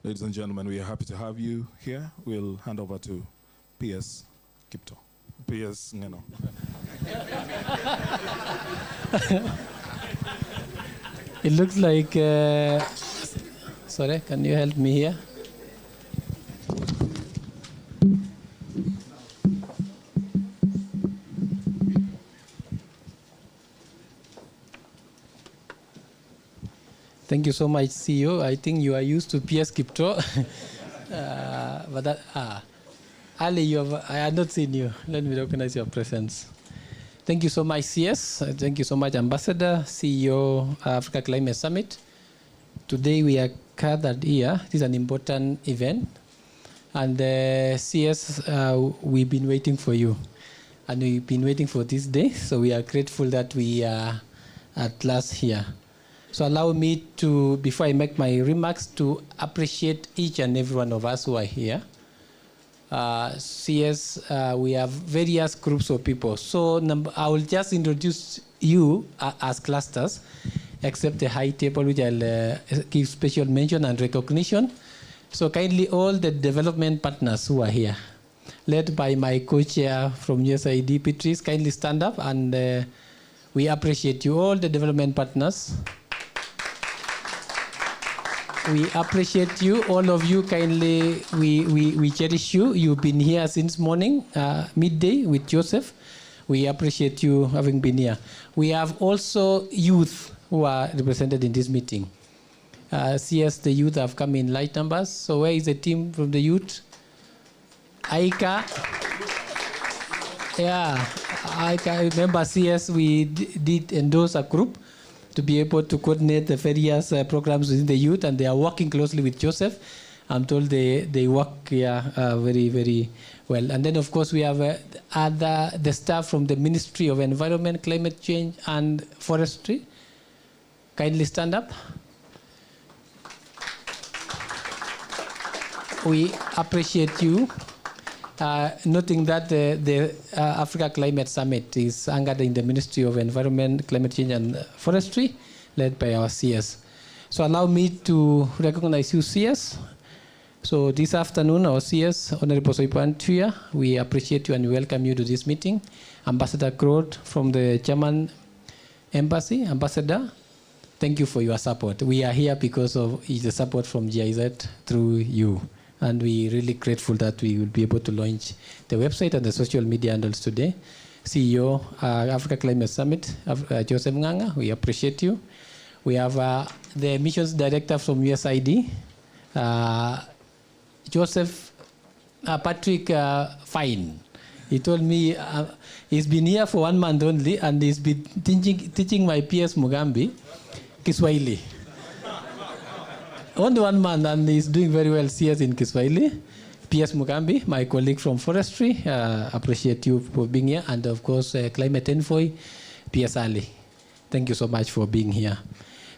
Ladies and gentlemen, we are happy to have you here. We'll hand over to PS Kipto. PS Ngeno. It looks like, sorry, can you help me here? Thank you so much, CEO. I think you are used to PS Kipto. But that, Ali, I had not seen you. Let me recognize your presence. Thank you so much, CS. Thank you so much, Ambassador, CEO, Africa Climate Summit. Today we are gathered here. This is an important event. And CS, we've been waiting for you. And we've been waiting for this day. So we are grateful that we are at last here. So allow me to, before I make my remarks, to appreciate each and every one of us who are here. CS, we have various groups of people. So I will just introduce you as clusters, except the high table, which I'll give special mention and recognition. So kindly all the development partners who are here, led by my co-chair from USAID, Patrice, kindly stand up, and we appreciate you, all the development partners. We appreciate you, all of you. Kindly, we cherish you. You've been here since morning, midday with Joseph. We appreciate you having been here. We have also youth who are represented in this meeting. CS, the youth have come in light numbers. So where is the team from the youth? Aika. Yeah, Aika. Remember, CS, we did endorse a group to be able to coordinate the various programs within the youth, and they are working closely with Joseph. I'm told they work here very, very well. And then, of course, we have the staff from the Ministry of Environment, Climate Change, and Forestry. Kindly stand up. We appreciate you. Noting that the Africa Climate Summit is anchored in the Ministry of Environment, Climate Change and Forestry, led by our CS. So allow me to recognize you, CS. So this afternoon, our CS, Honorable Soipan Tuya, we appreciate you and welcome you to this meeting. Ambassador Crowd from the German Embassy. Ambassador, thank you for your support. We are here because of the support from GIZ through you. And we're really grateful that we will be able to launch the website and the social media handles today. CEO, Africa Climate Summit, Joseph Nganga, we appreciate you. We have the Missions Director from USAID, Joseph Patrick Fine. He told me he's been here for 1 month only, and he's been teaching my PS Mugambi Kiswahili. Only 1 month, and he's doing very well CS in Kiswahili. PS Mugambi, my colleague from Forestry, appreciate you for being here. And of course, Climate Envoy, PS Ali. Thank you so much for being here.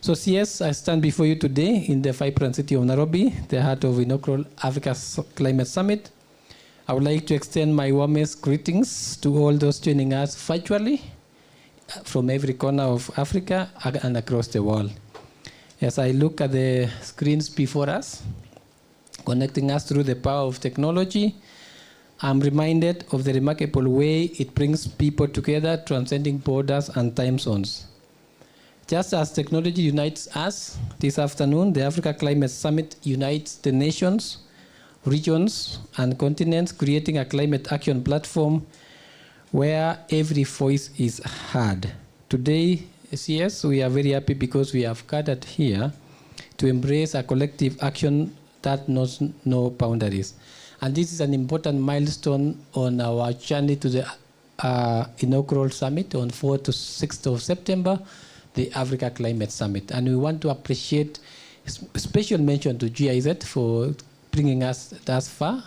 So CS, I stand before you today in the vibrant city of Nairobi, the heart of inaugural Africa Climate Summit. I would like to extend my warmest greetings to all those joining us virtually from every corner of Africa and across the world. As I look at the screens before us, connecting us through the power of technology, I'm reminded of the remarkable way it brings people together, transcending borders and time zones. Just as technology unites us, this afternoon, the Africa Climate Summit unites the nations, regions, and continents, creating a climate action platform where every voice is heard. Today, CS, we are very happy because we have gathered here to embrace a collective action that knows no boundaries. And this is an important milestone on our journey to the inaugural summit on 4th to 6th of September, the Africa Climate Summit. And we want to appreciate special mention to GIZ for bringing us thus far.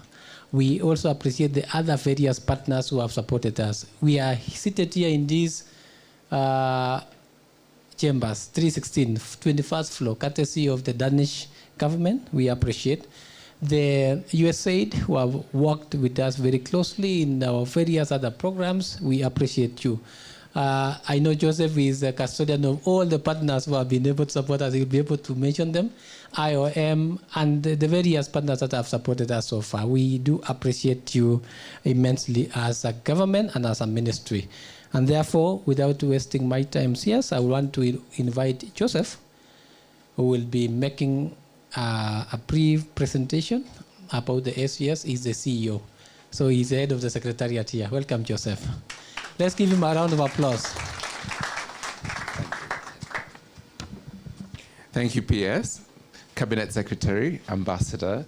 We also appreciate the other various partners who have supported us. We are seated here in these chambers, 316, 21st floor, courtesy of the Danish government. We appreciate the USAID, who have worked with us very closely in our various other programs. We appreciate you. I know Joseph is a custodian of all the partners who have been able to support us. He'll be able to mention them, IOM, and the various partners that have supported us so far. We do appreciate you immensely as a government and as a ministry. And therefore, without wasting my time here, I want to invite Joseph, who will be making a brief presentation about the SES. He's the CEO. So he's the head of the secretariat here. Welcome, Joseph. Let's give him a round of applause. Thank you, PS, Cabinet Secretary, Ambassador,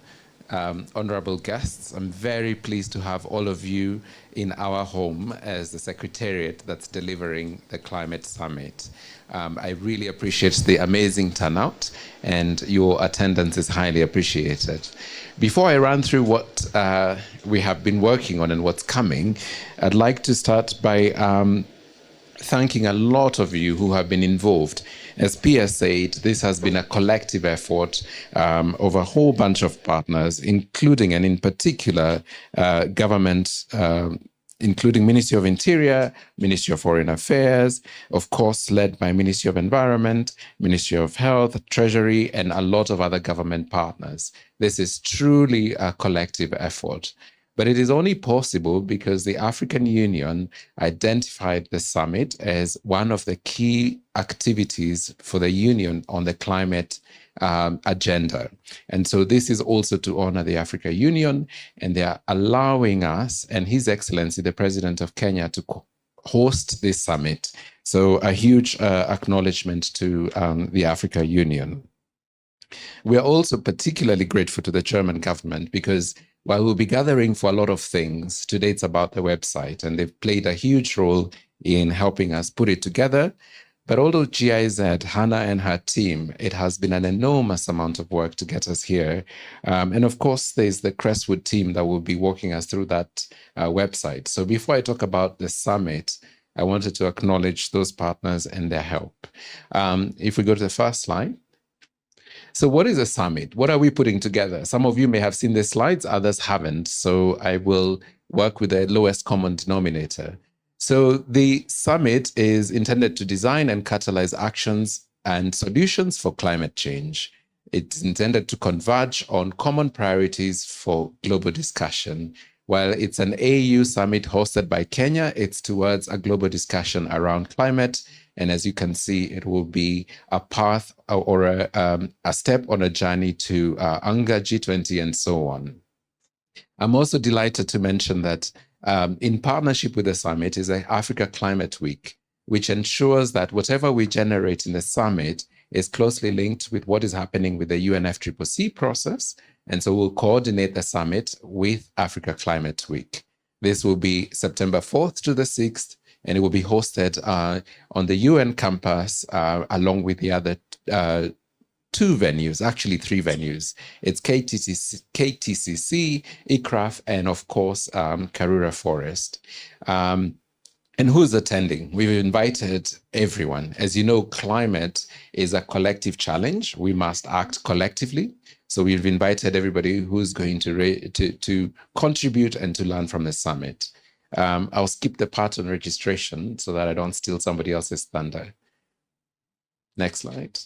honorable guests. I'm very pleased to have all of you in our home as the Secretariat that's delivering the Climate Summit. I really appreciate the amazing turnout, and your attendance is highly appreciated. Before I run through what we have been working on and what's coming, I'd like to start by thanking a lot of you who have been involved. As PS said, this has been a collective effort of a whole bunch of partners, including and in particular government, including Ministry of Interior, Ministry of Foreign Affairs, of course led by Ministry of Environment, Ministry of Health, Treasury, and a lot of other government partners. This is truly a collective effort. But it is only possible because the African Union identified the summit as one of the key activities for the Union on the climate agenda. And so this is also to honor the African Union, and they are allowing us and His Excellency, the President of Kenya, to host this summit. So a huge acknowledgement to the African Union. We are also particularly grateful to the German government because while we'll be gathering for a lot of things, today it's about the website, and they've played a huge role in helping us put it together. But although GIZ, Hannah and her team, it has been an enormous amount of work to get us here. And of course, there's the Crestwood team that will be walking us through that website. So before I talk about the summit, I wanted to acknowledge those partners and their help. If we go to the first slide. So what is a summit? What are we putting together? Some of you may have seen the slides, others haven't. So I will work with the lowest common denominator. So the summit is intended to design and catalyze actions and solutions for climate change. It's intended to converge on common priorities for global discussion. While it's an AU summit hosted by Kenya, it's towards a global discussion around climate. And as you can see, it will be a path or a step on a journey to UNGA, G20, and so on. I'm also delighted to mention that in partnership with the summit is the Africa Climate Week, which ensures that whatever we generate in the summit is closely linked with what is happening with the UNFCCC process. And so we'll coordinate the summit with Africa Climate Week. This will be September 4th to the 6th, and it will be hosted on the UN campus along with the other two venues, actually three venues. It's KTCC, ICRAF, and of course, Karura Forest. And who's attending? We've invited everyone. As you know, climate is a collective challenge. We must act collectively. So we've invited everybody who's going to contribute and to learn from the summit. I'll skip the part on registration so that I don't steal somebody else's thunder. Next slide.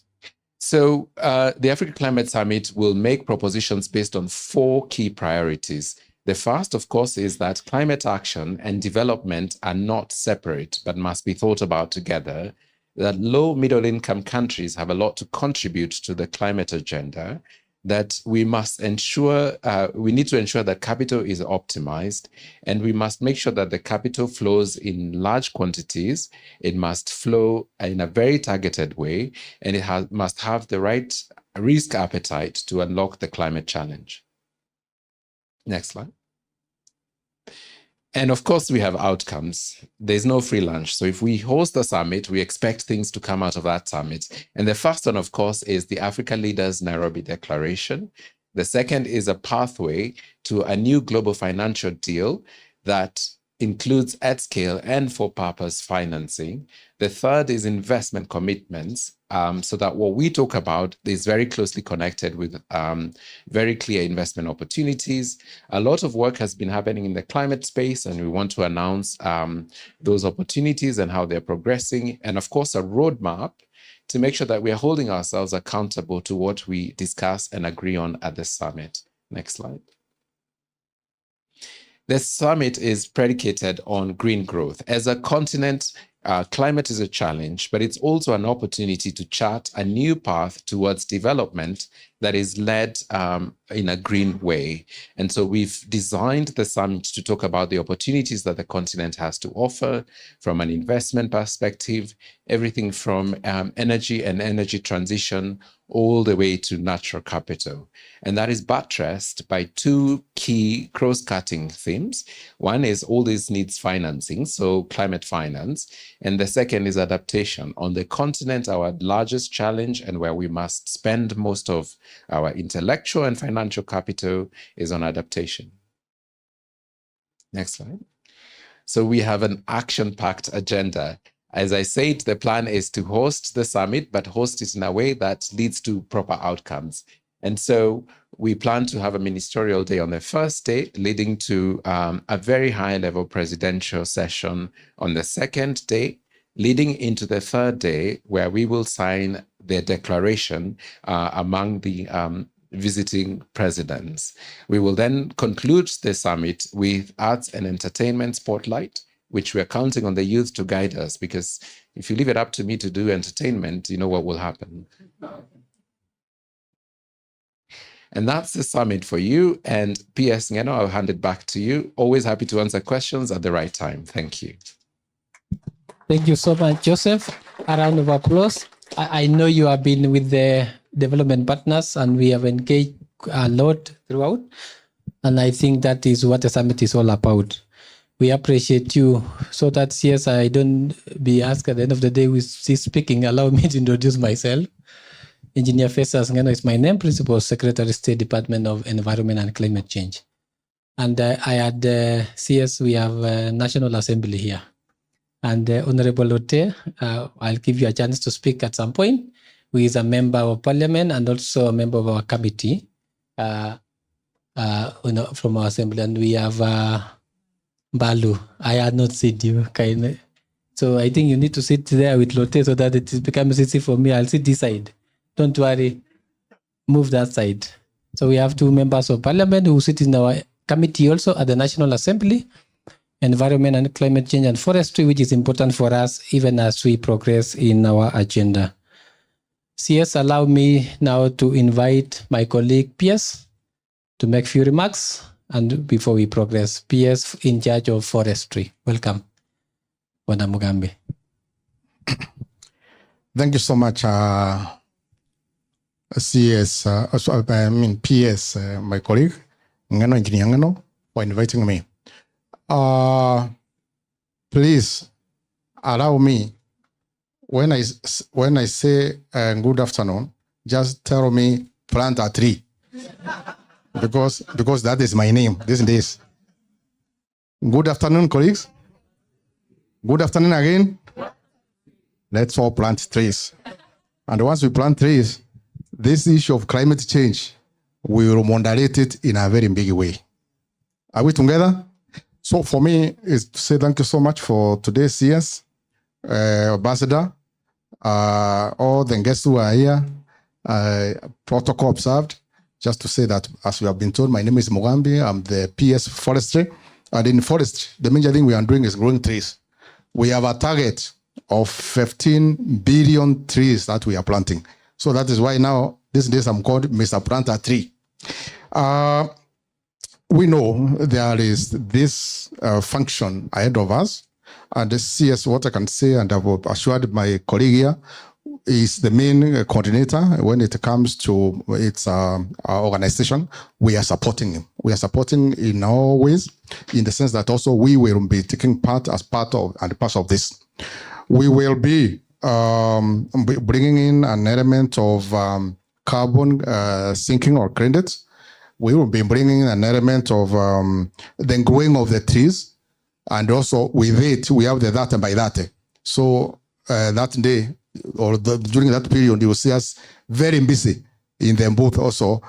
So the Africa Climate Summit will make propositions based on 4 key priorities. The first, of course, is that climate action and development are not separate, but must be thought about together. That low middle-income countries have a lot to contribute to the climate agenda. That we must ensure, we need to ensure that capital is optimized, and we must make sure that the capital flows in large quantities. It must flow in a very targeted way, and it must have the right risk appetite to unlock the climate challenge. Next slide. And of course, we have outcomes. There's no free lunch. So if we host the summit, we expect things to come out of that summit. And the first one, of course, is the Africa Leaders Nairobi Declaration. The second is a pathway to a new global financial deal that includes at-scale and for-purpose financing. The third is investment commitments, so that what we talk about is very closely connected with very clear investment opportunities. A lot of work has been happening in the climate space, and we want to announce those opportunities and how they're progressing, and of course, a roadmap to make sure that we are holding ourselves accountable to what we discuss and agree on at the summit. Next slide. The summit is predicated on green growth. As a continent, climate is a challenge, but it's also an opportunity to chart a new path towards development that is led in a green way. And so we've designed the summit to talk about the opportunities that the continent has to offer from an investment perspective, everything from energy and energy transition all the way to natural capital. And that is buttressed by two key cross-cutting themes. One is all this needs financing, so climate finance. And the second is adaptation. On the continent, our largest challenge and where we must spend most of our intellectual and financial capital is on adaptation. Next slide. So we have an action-packed agenda. As I said, the plan is to host the summit, but host it in a way that leads to proper outcomes. And so we plan to have a ministerial day on the first day, leading to a very high-level presidential session on the second day, leading into the third day, where we will sign the declaration among the visiting presidents. We will then conclude the summit with arts and entertainment spotlight, which we're counting on the youth to guide us, because if you leave it up to me to do entertainment, you know what will happen. And that's the summit for you. And PS Ngeno, I'll hand it back to you. Always happy to answer questions at the right time. Thank you. Thank you so much, Joseph. A round of applause. I know you have been with the development partners, and we have engaged a lot throughout. And I think that is what the summit is all about. We appreciate you. So that, yes, I don't be asked at the end of the day who is speaking. Allow me to introduce myself. Engineer Festus Ngeno is my name, Principal Secretary, State Department of Environment and Climate Change. And I had CS, we have National Assembly here. And Honorable Lotte, I'll give you a chance to speak at some point, who is a member of parliament and also a member of our committee from our assembly. And we have Balu. I had not seen you, kind. So I think you need to sit there with Lotte so that it becomes easy for me. I'll sit this side. Don't worry. Move that side. So we have two members of parliament who sit in our committee also at the National Assembly, Environment and Climate Change and Forestry, which is important for us even as we progress in our agenda. CS, allow me now to invite my colleague PS to make a few remarks, and before we progress, PS in charge of forestry. Welcome, Bwana Mugambi. Thank you so much, CS, PS, my colleague, Ngeno Engineer Ngeno, for inviting me. Please allow me, when I say good afternoon, just tell me plant a tree. because that is my name these days. Good afternoon, colleagues. Good afternoon again. Let's all plant trees. And once we plant trees, this issue of climate change, we will moderate it in a very big way. Are we together? So for me, is to say thank you so much for today's CS, Ambassador, all the guests who are here, protocol observed. Just to say that, as we have been told, my name is Mugambi. I'm the PS Forestry. And in forestry, the major thing we are doing is growing trees. We have a target of 15 billion trees that we are planting. So that is why now, these days, I'm called Mr. Planter Tree. We know there is this function ahead of us. And the CS, what I can say, and I've assured my colleague here, is the main coordinator when it comes to its our organization. We are supporting him. We are supporting in all ways, in the sense that also we will be taking part as part of this. We will be bringing in an element of carbon sinking or credits. We will be bringing an element of the growing of the trees. And also with it, we have the that and by that. So that day or during that period, you will see us very busy in the booth also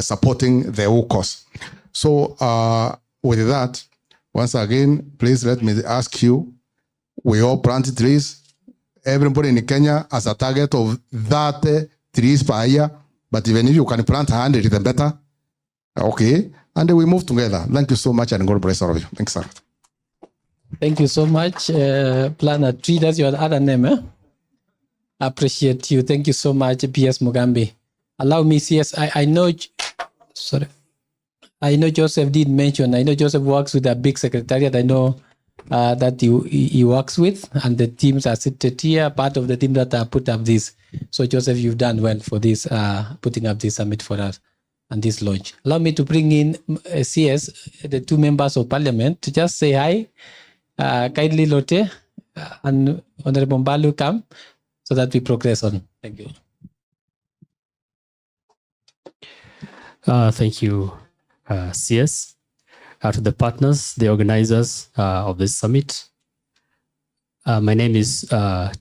supporting the whole cause. So with that, once again, please let me ask you, we all plant trees. Everybody in Kenya has a target of 30 trees per year. But even if you can plant 100, then better. Okay. And then we move together. Thank you so much, and God bless all of you. Thanks, sir. Thank you so much. Plant a tree, that's your other name. Appreciate you. Thank you so much, PS Mugambi. Allow me, CS, I know, sorry. I know Joseph did mention, I know Joseph works with a big secretariat. I know that he works with, and the teams are seated here, part of the team that put up this. So Joseph, you've done well for this, putting up this summit for us and this launch. Allow me to bring in CS, the two members of parliament, to just say hi. Kindly Lotte and Honorable Mbalu come so that we progress on. Thank you. Thank you, CS. To the partners, the organizers of this summit. My name is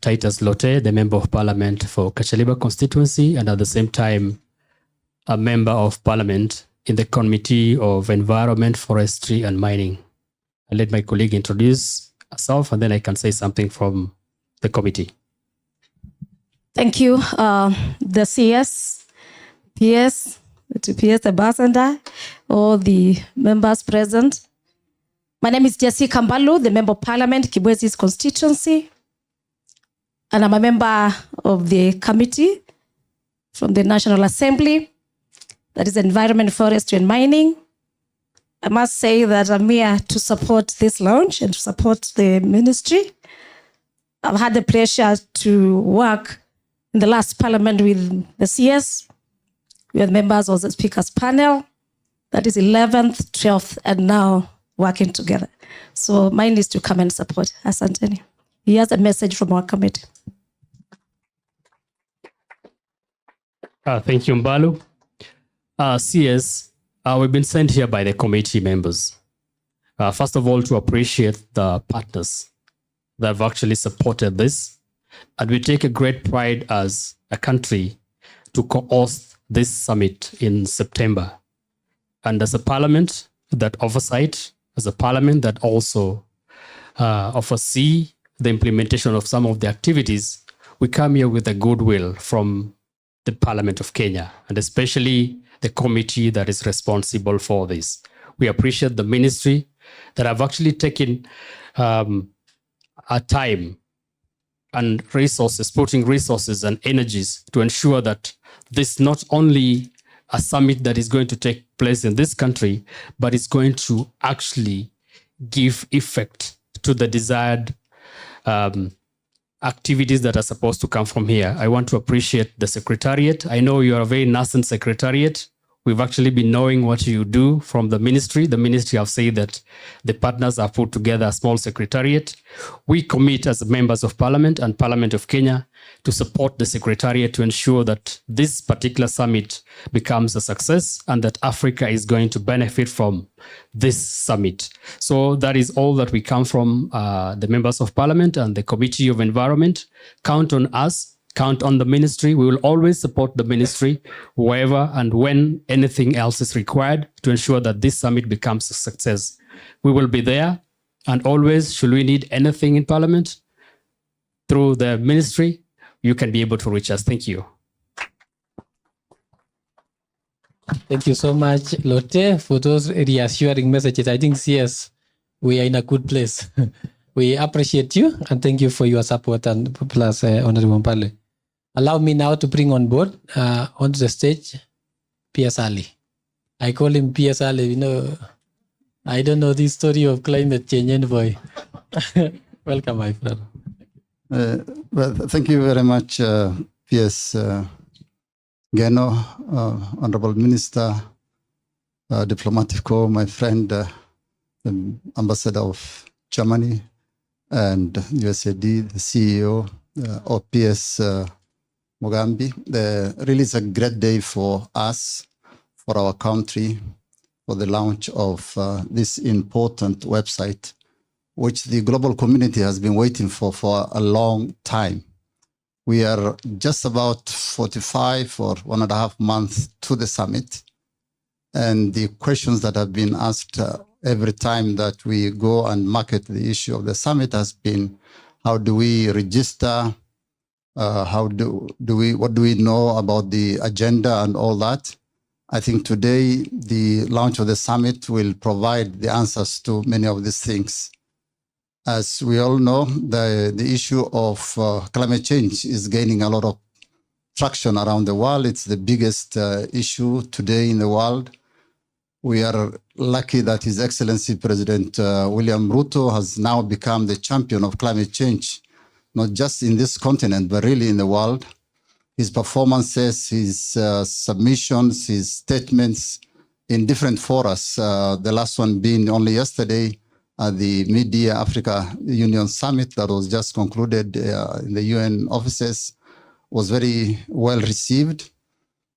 Titus Lotte, the Member of Parliament for Kachaliba constituency, and at the same time, a Member of Parliament in the Committee of Environment, Forestry and Mining. I'll let my colleague introduce herself, and then I can say something from the committee. Thank you, the CS, PS, the PS ambassador, all the members present. My name is Jessie Kambalu, the Member of Parliament, Kibwezi's constituency. And I'm a member of the committee from the National Assembly, that is Environment, Forestry and Mining. I must say that I'm here to support this launch and to support the ministry. I've had the pleasure to work in the last parliament with the CS. We are members of the speakers panel. That is 11th, 12th, and now working together. So mine is to come and support Asanteni. He has a message from our committee. Thank you, Mbalu. CS, we've been sent here by the committee members. First of all, to appreciate the partners that have actually supported this. And we take a great pride as a country to co-host this summit in September. And as a parliament that oversight, as a parliament that also oversee the implementation of some of the activities, we come here with a goodwill from the Parliament of Kenya, and especially the committee that is responsible for this. We appreciate the ministry that have actually taken a time and resources, putting resources and energies to ensure that this not only a summit that is going to take place in this country, but it's going to actually give effect to the desired activities that are supposed to come from here. I want to appreciate the secretariat. I know you are a very nascent secretariat. We've actually been knowing what you do from the ministry. The ministry have said that the partners have put together a small secretariat. We commit as members of Parliament and Parliament of Kenya to support the secretariat to ensure that this particular summit becomes a success and that Africa is going to benefit from this summit. So that is all that we come from the members of Parliament and the Committee of Environment. Count on us. Count on the ministry. We will always support the ministry wherever and when anything else is required to ensure that this summit becomes a success. We will be there, and always, should we need anything in Parliament, through the ministry, you can be able to reach us. Thank you. Thank you so much, Lotte, for those reassuring messages. I think, yes, we are in a good place. We appreciate you and thank you for your support, and plus Honorable Mpale. Allow me now to bring on board, onto the stage, PS Ali. I call him PS Ali, you know, I don't know the story of climate change envoy. Welcome, my friend. Well, thank you very much, PS Geno, Honorable Minister, Diplomatic Corps, my friend, the Ambassador of Germany, and USAID, the CEO of PS Mugambi. Really is a great day for us, for our country, for the launch of this important website which the global community has been waiting for a long time. We are just about 45 or 1.5 months to the summit. And the questions that have been asked every time that we go and market the issue of the summit has been, how do we register? What do we know about the agenda and all that? I think today the launch of the summit will provide the answers to many of these things. As we all know, the issue of climate change is gaining a lot of traction around the world. It's the biggest issue today in the world. We are lucky that His Excellency President William Ruto has now become the champion of climate change, not just in this continent, but really in the world. His performances, his submissions, his statements in different forums, the last one being only yesterday at the Mid-Year Africa Union Summit that was just concluded in the UN offices, was very well received.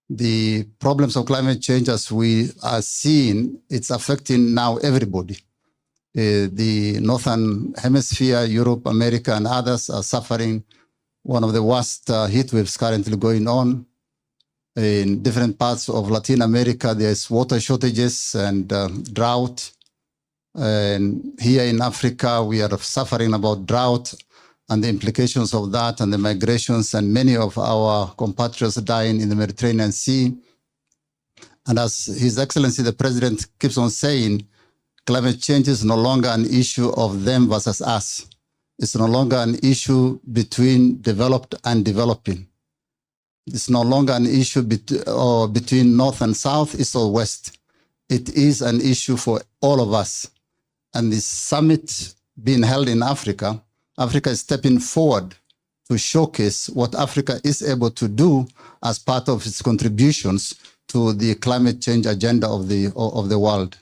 The problems of climate change, as we are seeing, it's affecting now everybody. The Northern Hemisphere, Europe, America, and others are suffering one of the worst heat waves currently going on. In different parts of Latin America, there's water shortages and drought. And here in Africa, we are suffering about drought and the implications of that and the migrations, and many of our compatriots dying in the Mediterranean Sea. And as His Excellency the President keeps on saying, climate change is no longer an issue of them versus us. It's no longer an issue between developed and developing. It's no longer an issue between North and South, East or West. It is an issue for all of us. And this summit being held in Africa, Africa is stepping forward to showcase what Africa is able to do as part of its contributions to the climate change agenda of the world.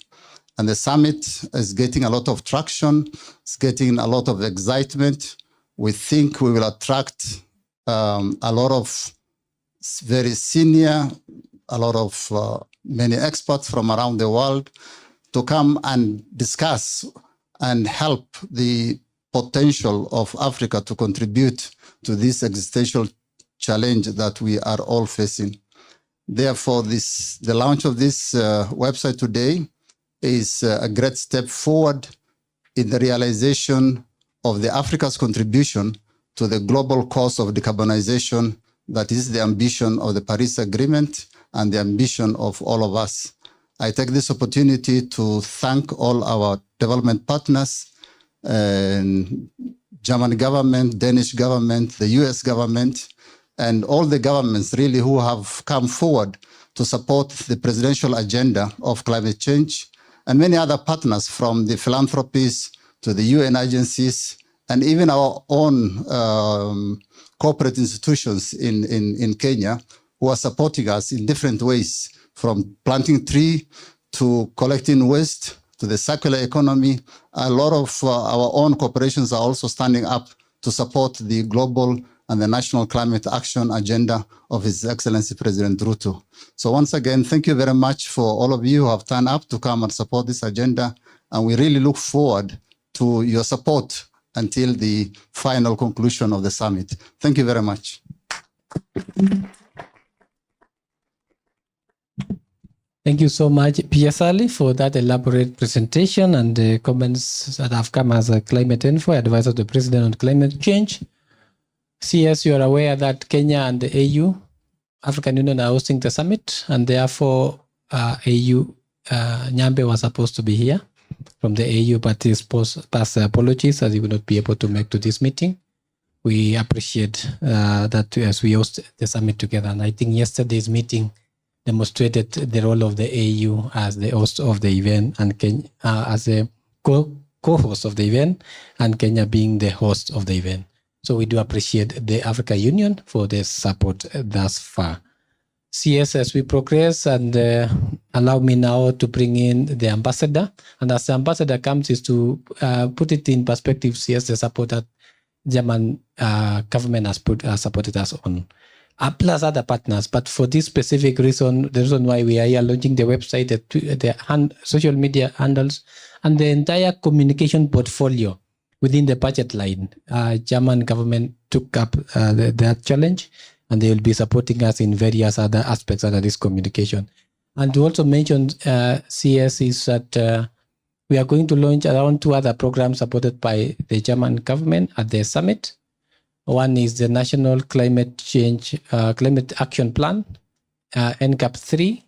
And the summit is getting a lot of traction. It's getting a lot of excitement. We think we will attract a lot of very senior, many experts from around the world to come and discuss and help the potential of Africa to contribute to this existential challenge that we are all facing. Therefore, the launch of this website today is a great step forward in the realization of the Africa's contribution to the global cause of decarbonization. That is the ambition of the Paris Agreement and the ambition of all of us. I take this opportunity to thank all our development partners, German government, Danish government, the US government, and all the governments really who have come forward to support the presidential agenda of climate change, and many other partners from the philanthropies to the UN agencies, and even our own corporate institutions in Kenya who are supporting us in different ways, from planting tree to collecting waste to the circular economy. A lot of our own corporations are also standing up to support the global and the national climate action agenda of His Excellency President Ruto. So once again, thank you very much for all of you who have turned up to come and support this agenda. And we really look forward to your support until the final conclusion of the summit. Thank you very much. Thank you so much, PS Ali, for that elaborate presentation and the comments that have come as a climate info, advisor to the President on climate change. CS, you are aware that Kenya and the AU, African Union, are hosting the summit, and therefore AU, Nyambe was supposed to be here from the AU, but his past apologies as he will not be able to make to this meeting. We appreciate that as we host the summit together. And I think yesterday's meeting demonstrated the role of the AU as the host of the event and Kenya as a co-host of the event, and Kenya being the host of the event. So we do appreciate the African Union for their support thus far. CS, as we progress, and allow me now to bring in the ambassador. And as the ambassador comes, is to put it in perspective, CS, the support that German government has supported us on, plus other partners. But for this specific reason, the reason why we are here launching the website, the social media handles, and the entire communication portfolio within the budget line, German government took up that challenge, and they will be supporting us in various other aspects under this communication. And to also mention, CS is that we are going to launch around 2 other programs supported by the German government at the summit. One is the National Climate Action Plan, NCAP 3,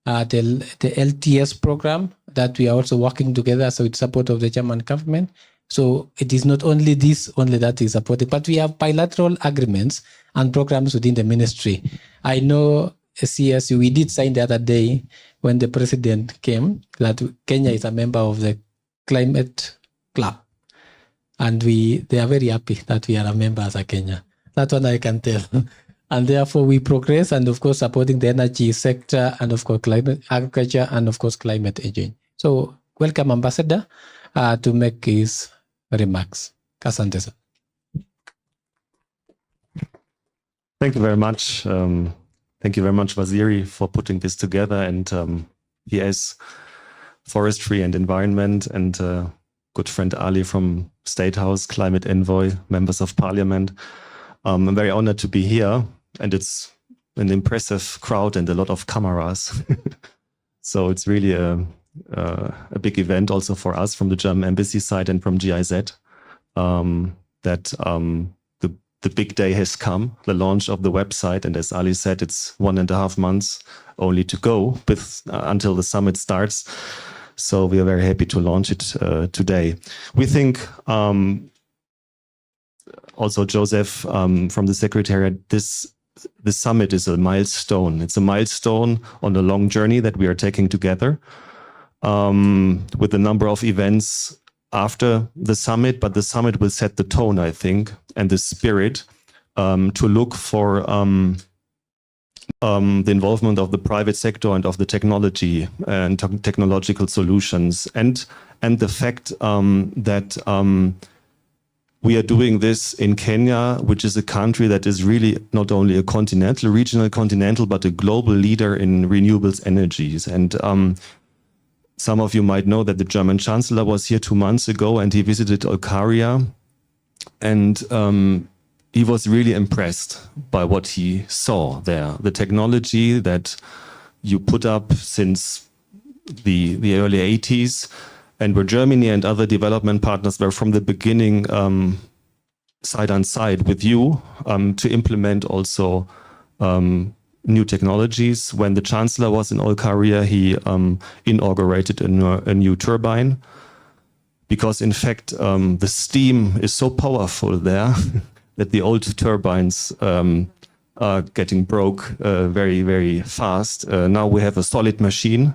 the LTS program that we are also working together, so with support of the German government. So it is not only this only that is supported, but we have bilateral agreements and programs within the ministry. I know CS, we did sign the other day when the president came that Kenya is a member of the climate club. And they are very happy that we are a member as a Kenya. That one I can tell. And therefore we progress, and of course supporting the energy sector, and of course climate agriculture, and of course climate aging. So welcome, Ambassador, to make his remarks. Asante sir. Thank you very much. Thank you very much, Waziri, for putting this together, and PS, Forestry and Environment, and good friend Ali from State House, Climate Envoy, members of Parliament. I'm very honored to be here, and it's an impressive crowd and a lot of cameras. So it's really a big event also for us from the German embassy side and from GIZ, that the big day has come, the launch of the website. And as Ali said, it's 1.5 months only to go until the summit starts. So we are very happy to launch it today. We think, also Joseph from the Secretariat, this summit is a milestone. It's a milestone on a long journey that we are taking together, with a number of events after the summit, but the summit will set the tone, I think, and the spirit to look for the involvement of the private sector and of the technology and technological solutions, and the fact that we are doing this in Kenya, which is a country that is really not only a regional continental, but a global leader in renewables energies. And some of you might know that the German Chancellor was here 2 months ago, and he visited Olkaria, and he was really impressed by what he saw there. The technology that you put up since the early 80s, and where Germany and other development partners were from the beginning side on side with you to implement also new technologies. When the Chancellor was in Olkaria, he inaugurated a new turbine, because in fact the steam is so powerful there that the old turbines are getting broke very, very fast. Now we have a solid machine.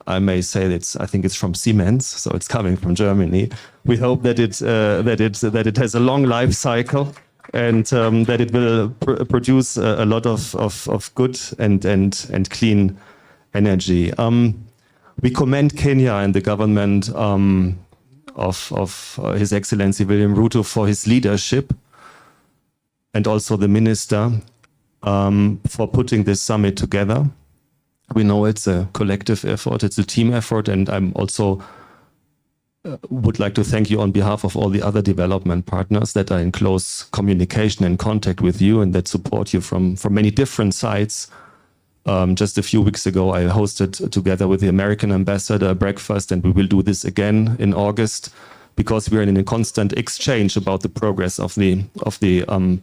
I may say I think it's from Siemens, so it's coming from Germany. We hope that it has a long life cycle, and that it will produce a lot of good and clean energy. We commend Kenya and the government of His Excellency William Ruto for his leadership, and also the minister for putting this summit together. We know it's a collective effort, it's a team effort, and I'm also would like to thank you on behalf of all the other development partners that are in close communication and contact with you and that support you from many different sides. Just a few weeks ago, I hosted together with the American ambassador a breakfast, and we will do this again in August, because we are in a constant exchange about the progress of the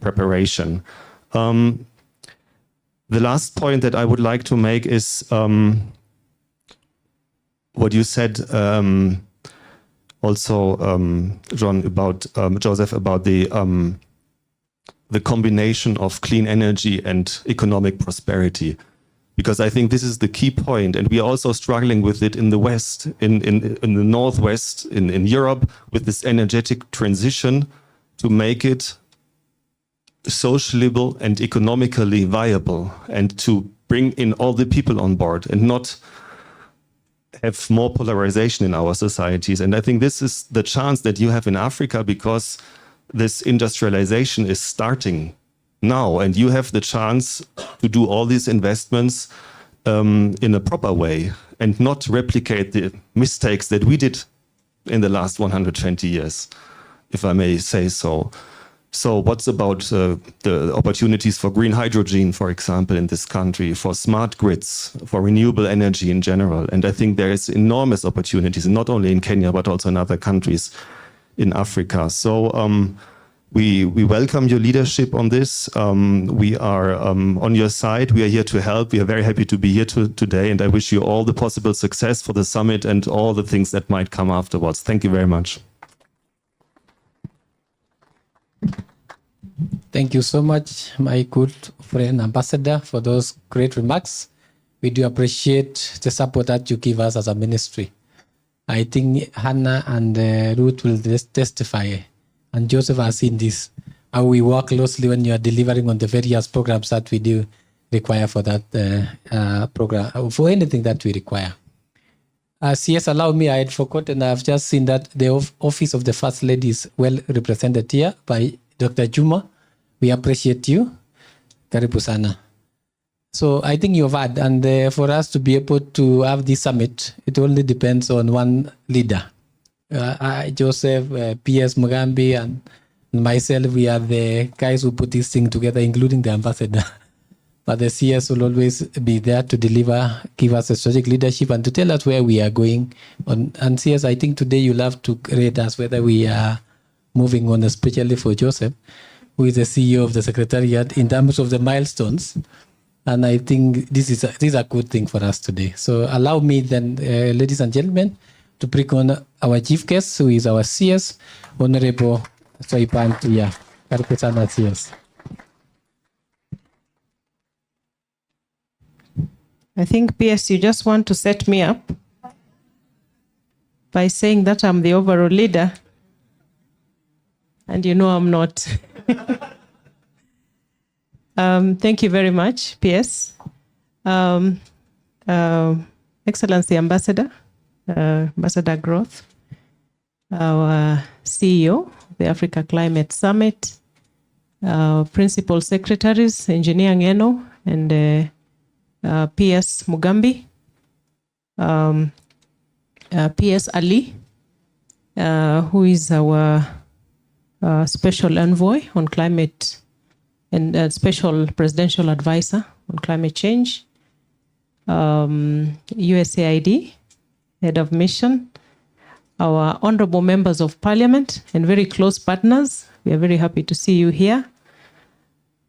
preparation. The last point that I would like to make is what you said also, John, about Joseph, about the combination of clean energy and economic prosperity. Because I think this is the key point, and we are also struggling with it in the West, in the Northwest, in Europe, with this energetic transition to make it socially and economically viable, and to bring in all the people on board and not have more polarization in our societies. And I think this is the chance that you have in Africa, because this industrialization is starting now, and you have the chance to do all these investments in a proper way and not replicate the mistakes that we did in the last 120 years. if I may say so. So what's about the opportunities for green hydrogen, for example, in this country, for smart grids, for renewable energy in general? And I think there is enormous opportunities, not only in Kenya, but also in other countries in Africa. So we welcome your leadership on this. We are on your side. We are here to help. We are very happy to be here today. And I wish you all the possible success for the summit and all the things that might come afterwards. Thank you very much. Thank you so much, my good friend Ambassador, for those great remarks. We do appreciate the support that you give us as a ministry. I think Hannah and Ruth will testify, and Joseph has seen this, how we work closely when you are delivering on the various programs that we do require for that program, for anything that we require. CS, allow me, I had forgotten, I've just seen that the Office of the First Lady is well represented here by Dr. Juma. We appreciate you. Karibu sana. So I think you've had, and for us to be able to have this summit, it only depends on one leader. Joseph, PS Mugambi, and myself, we are the guys who put this thing together, including the ambassador. But the CS will always be there to deliver, give us a strategic leadership and to tell us where we are going. And CS, I think today you'll have to rate us whether we are moving on, especially for Joseph, who is the CEO of the Secretariat, in terms of the milestones. And I think this is a good thing for us today. So allow me then, ladies and gentlemen, to bring on our chief guest, who is our CS, Honorable Soipan Tia. Karibu sana, CS. I think, PS, you just want to set me up by saying that I'm the overall leader, and you know I'm not. Thank you very much, PS. Excellency Ambassador, Ambassador Growth, our CEO, the Africa Climate Summit, Principal Secretaries, Engineer Ngeno, and PS Mugambi, PS Ali, who is our special envoy on climate and special presidential advisor on climate change, USAID, head of mission, our honorable members of parliament and very close partners. We are very happy to see you here.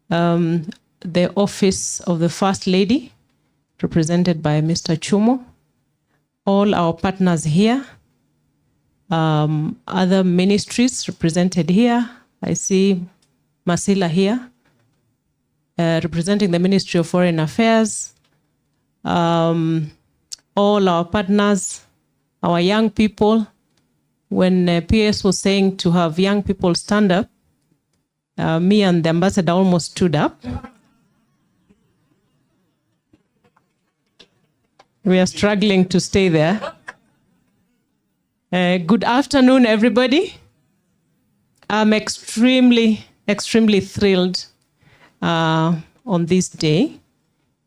The office of the First Lady, represented by Mr. Chumo, all our partners here, other ministries represented here. I see Masila here, representing the Ministry of Foreign Affairs, all our partners, our young people. When PS was saying to have young people stand up, me and the ambassador almost stood up. We are struggling to stay there. Good afternoon, everybody. I'm extremely thrilled on this day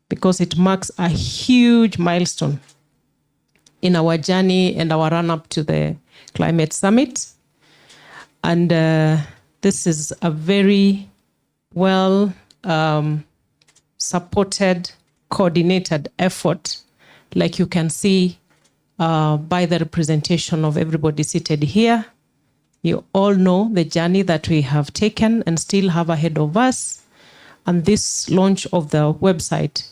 because it marks a huge milestone in our journey and our run-up to the Climate Summit. And this is a very well supported, coordinated effort, like you can see by the representation of everybody seated here. You all know the journey that we have taken and still have ahead of us. And this launch of the website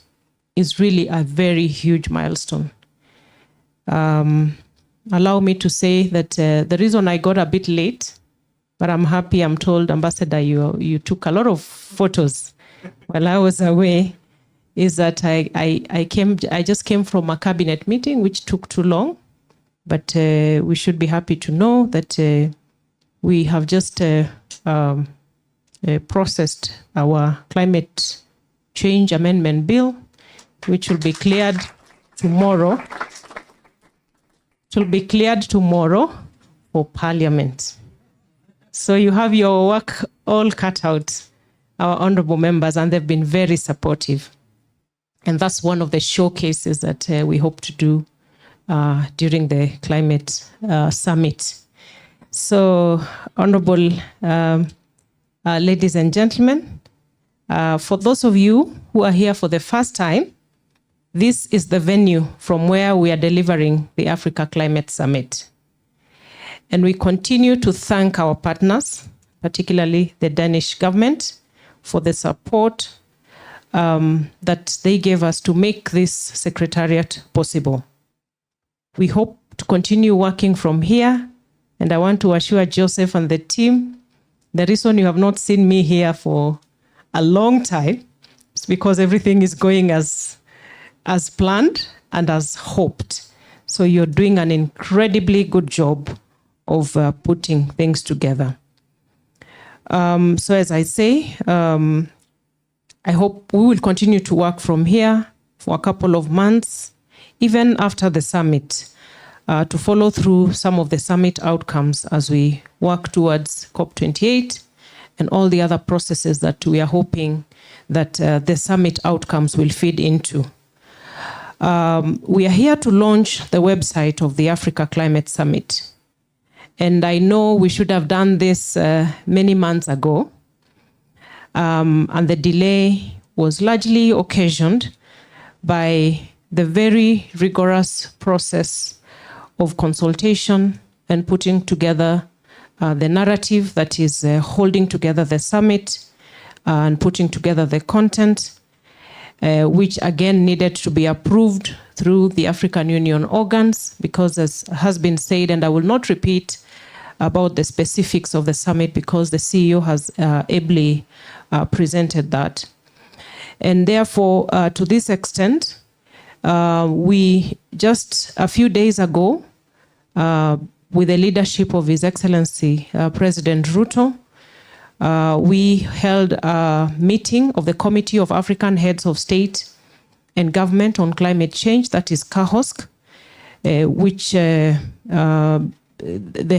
is really a very huge milestone. Allow me to say that the reason I got a bit late, but I'm happy, I'm told, Ambassador, you took a lot of photos while I was away, is that I just came from a cabinet meeting, which took too long, but we should be happy to know that we have just processed our climate change amendment bill, which will be cleared tomorrow. It will be cleared tomorrow for Parliament. So you have your work all cut out, our honorable members, and they've been very supportive. And that's one of the showcases that we hope to do during the climate summit. So, honorable ladies and gentlemen, for those of you who are here for the first time, this is the venue from where we are delivering the Africa Climate Summit. And we continue to thank our partners, particularly the Danish government, for the support that they gave us to make this secretariat possible. We hope to continue working from here, and I want to assure Joseph and the team, the reason you have not seen me here for a long time is because everything is going as planned and as hoped. So you're doing an incredibly good job of putting things together. So as I say, I hope we will continue to work from here for a couple of months, even after the summit, to follow through some of the summit outcomes as we work towards COP28 and all the other processes that we are hoping that the summit outcomes will feed into. We are here to launch the website of the Africa Climate Summit. And I know we should have done this many months ago. And the delay was largely occasioned by the very rigorous process of consultation and putting together the narrative that is holding together the summit and putting together the content, which again needed to be approved through the African Union organs, because as has been said, and I will not repeat about the specifics of the summit because the CEO has ably presented that. And therefore, to this extent, we just a few days ago, with the leadership of His Excellency President Ruto, we held a meeting of the Committee of African Heads of State and Government on Climate Change, that is CAHOSC, which the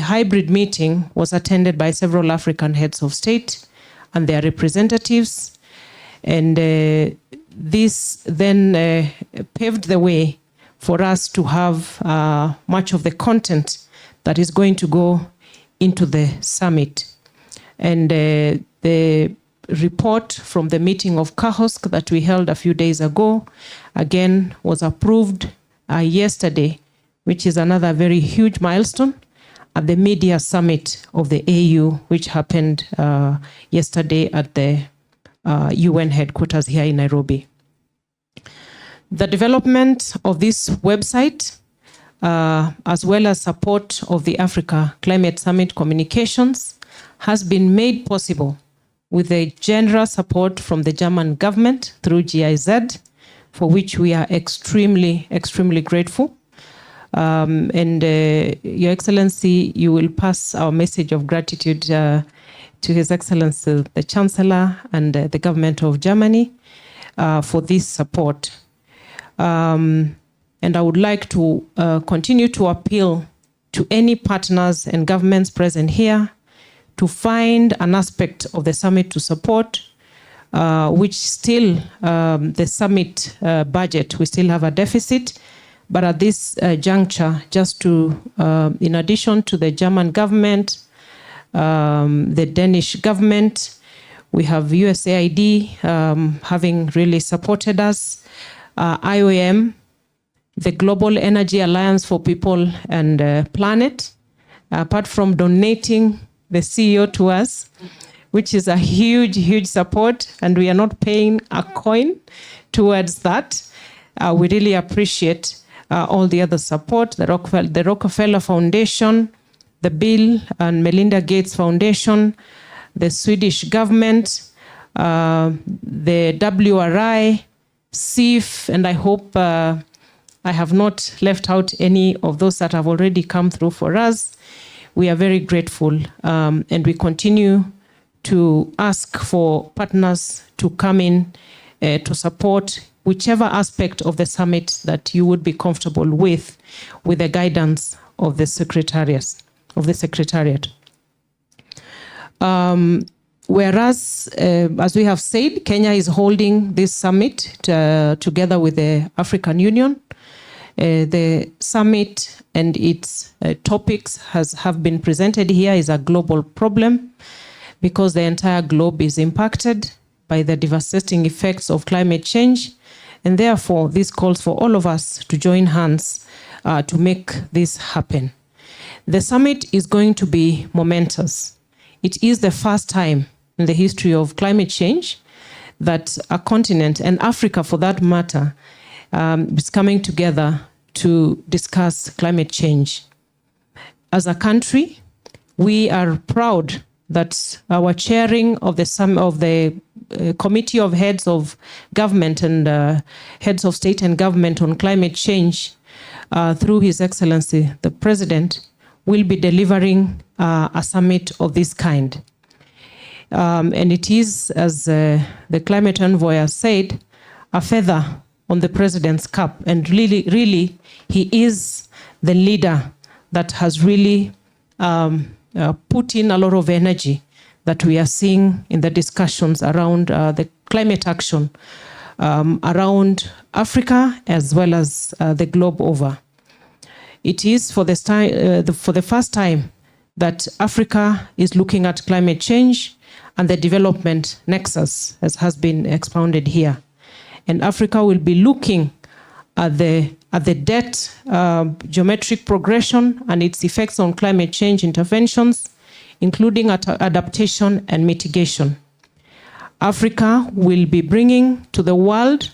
hybrid meeting was attended by several African heads of state and their representatives. And this then paved the way for us to have much of the content that is going to go into the summit. And the report from the meeting of CAHOSC that we held a few days ago, again, was approved yesterday, which is another very huge milestone at the media summit of the AU, which happened yesterday at the UN headquarters here in Nairobi. The development of this website, as well as support of the Africa Climate Summit communications, has been made possible with the generous support from the German government through GIZ, for which we are extremely, extremely grateful. And Your Excellency, you will pass our message of gratitude to His Excellency, the Chancellor, and the government of Germany for this support. And I would like to continue to appeal to any partners and governments present here to find an aspect of the summit to support, which still, the summit budget, we still have a deficit. But at this juncture, just to, in addition to the German government, the Danish government, we have USAID having really supported us, IOM, the Global Energy Alliance for People and Planet, apart from donating the CEO to us, which is a huge, huge support, and we are not paying a coin towards that. We really appreciate all the other support, the Rockefeller Foundation, the Bill and Melinda Gates Foundation, the Swedish government, the WRI, CIF, and I hope I have not left out any of those that have already come through for us. We are very grateful, and we continue to ask for partners to come in to support whichever aspect of the summit that you would be comfortable with the guidance of the secretariat. Whereas, as we have said, Kenya is holding this summit together with the African Union. The summit and its topics have been presented here is a global problem because the entire globe is impacted by the devastating effects of climate change. And therefore, this calls for all of us to join hands to make this happen. The summit is going to be momentous. It is the first time in the history of climate change that a continent, and Africa for that matter, is coming together to discuss climate change. As a country, we are proud that our chairing of the Committee of Heads of Government and Heads of State and Government on Climate Change, through His Excellency, the President, will be delivering a summit of this kind. And it is, as the climate envoy has said, a feather on the President's cap. And really, he is the leader that has really put in a lot of energy that we are seeing in the discussions around the climate action around Africa as well as the globe over. It is for the first time that Africa is looking at climate change and the development nexus, as has been expounded here. And Africa will be looking at the debt geometric progression and its effects on climate change interventions, including adaptation and mitigation. Africa will be bringing to the world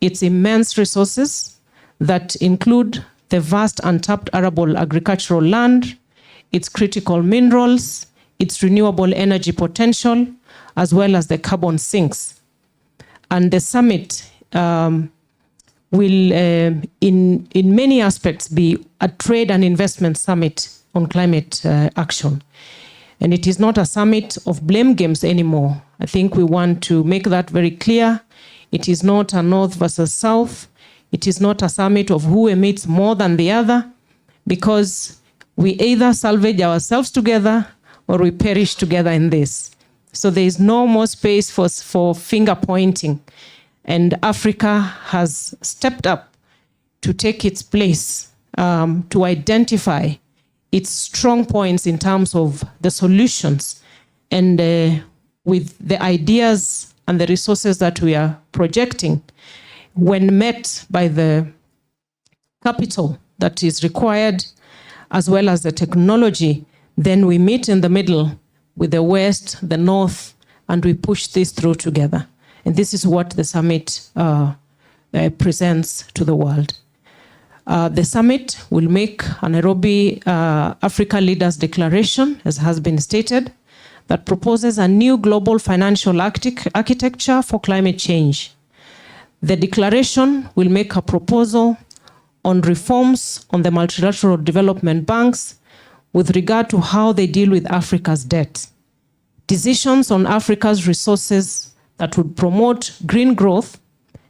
its immense resources that include the vast untapped arable agricultural land, its critical minerals, its renewable energy potential, as well as the carbon sinks. And the summit will, in many aspects, be a trade and investment summit on climate action. And it is not a summit of blame games anymore. I think we want to make that very clear. It is not a North versus South. It is not a summit of who emits more than the other, because we either salvage ourselves together or we perish together in this. So there is no more space for finger pointing. And Africa has stepped up to take its place, to identify its strong points in terms of the solutions, and with the ideas and the resources that we are projecting, when met by the capital that is required, as well as the technology, then we meet in the middle with the West, the North, and we push this through together. And this is what the summit presents to the world. The summit will make a Nairobi Africa Leaders Declaration, as has been stated, that proposes a new global financial architecture for climate change. The declaration will make a proposal on reforms on the multilateral development banks with regard to how they deal with Africa's debt. Decisions on Africa's resources that would promote green growth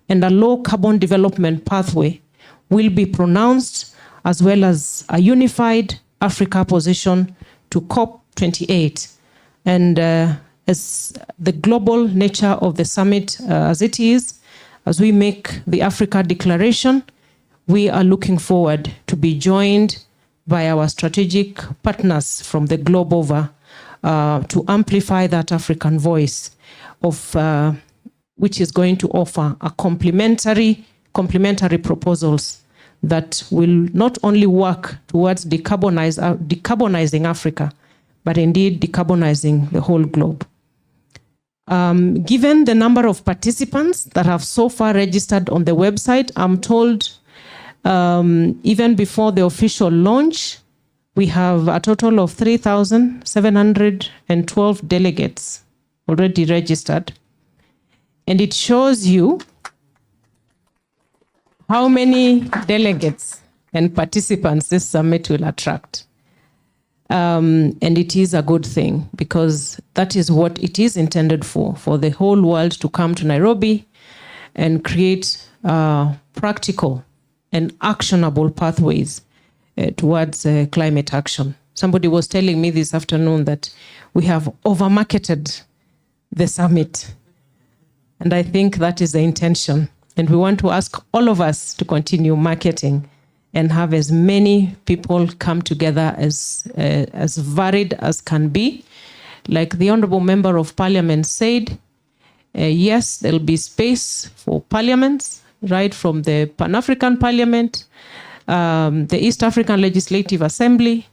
and a low carbon development pathway will be pronounced, as well as a unified Africa position to COP28. And as the global nature of the summit as it is, as we make the Africa Declaration, we are looking forward to be joined by our strategic partners from the globe over to amplify that African voice of which is going to offer a complementary proposals that will not only work towards decarbonizing Africa, but indeed decarbonizing the whole globe. Given the number of participants that have so far registered on the website, I'm told even before the official launch, we have a total of 3,712 delegates already registered. And it shows you how many delegates and participants this summit will attract. And it is a good thing, because that is what it is intended for the whole world to come to Nairobi and create practical and actionable pathways towards climate action. Somebody was telling me this afternoon that we have over-marketed the summit. And I think that is the intention. And we want to ask all of us to continue marketing and have as many people come together as varied as can be. Like the Honorable Member of Parliament said, yes, there'll be space for parliaments, right from the Pan-African Parliament, the East African Legislative Assembly,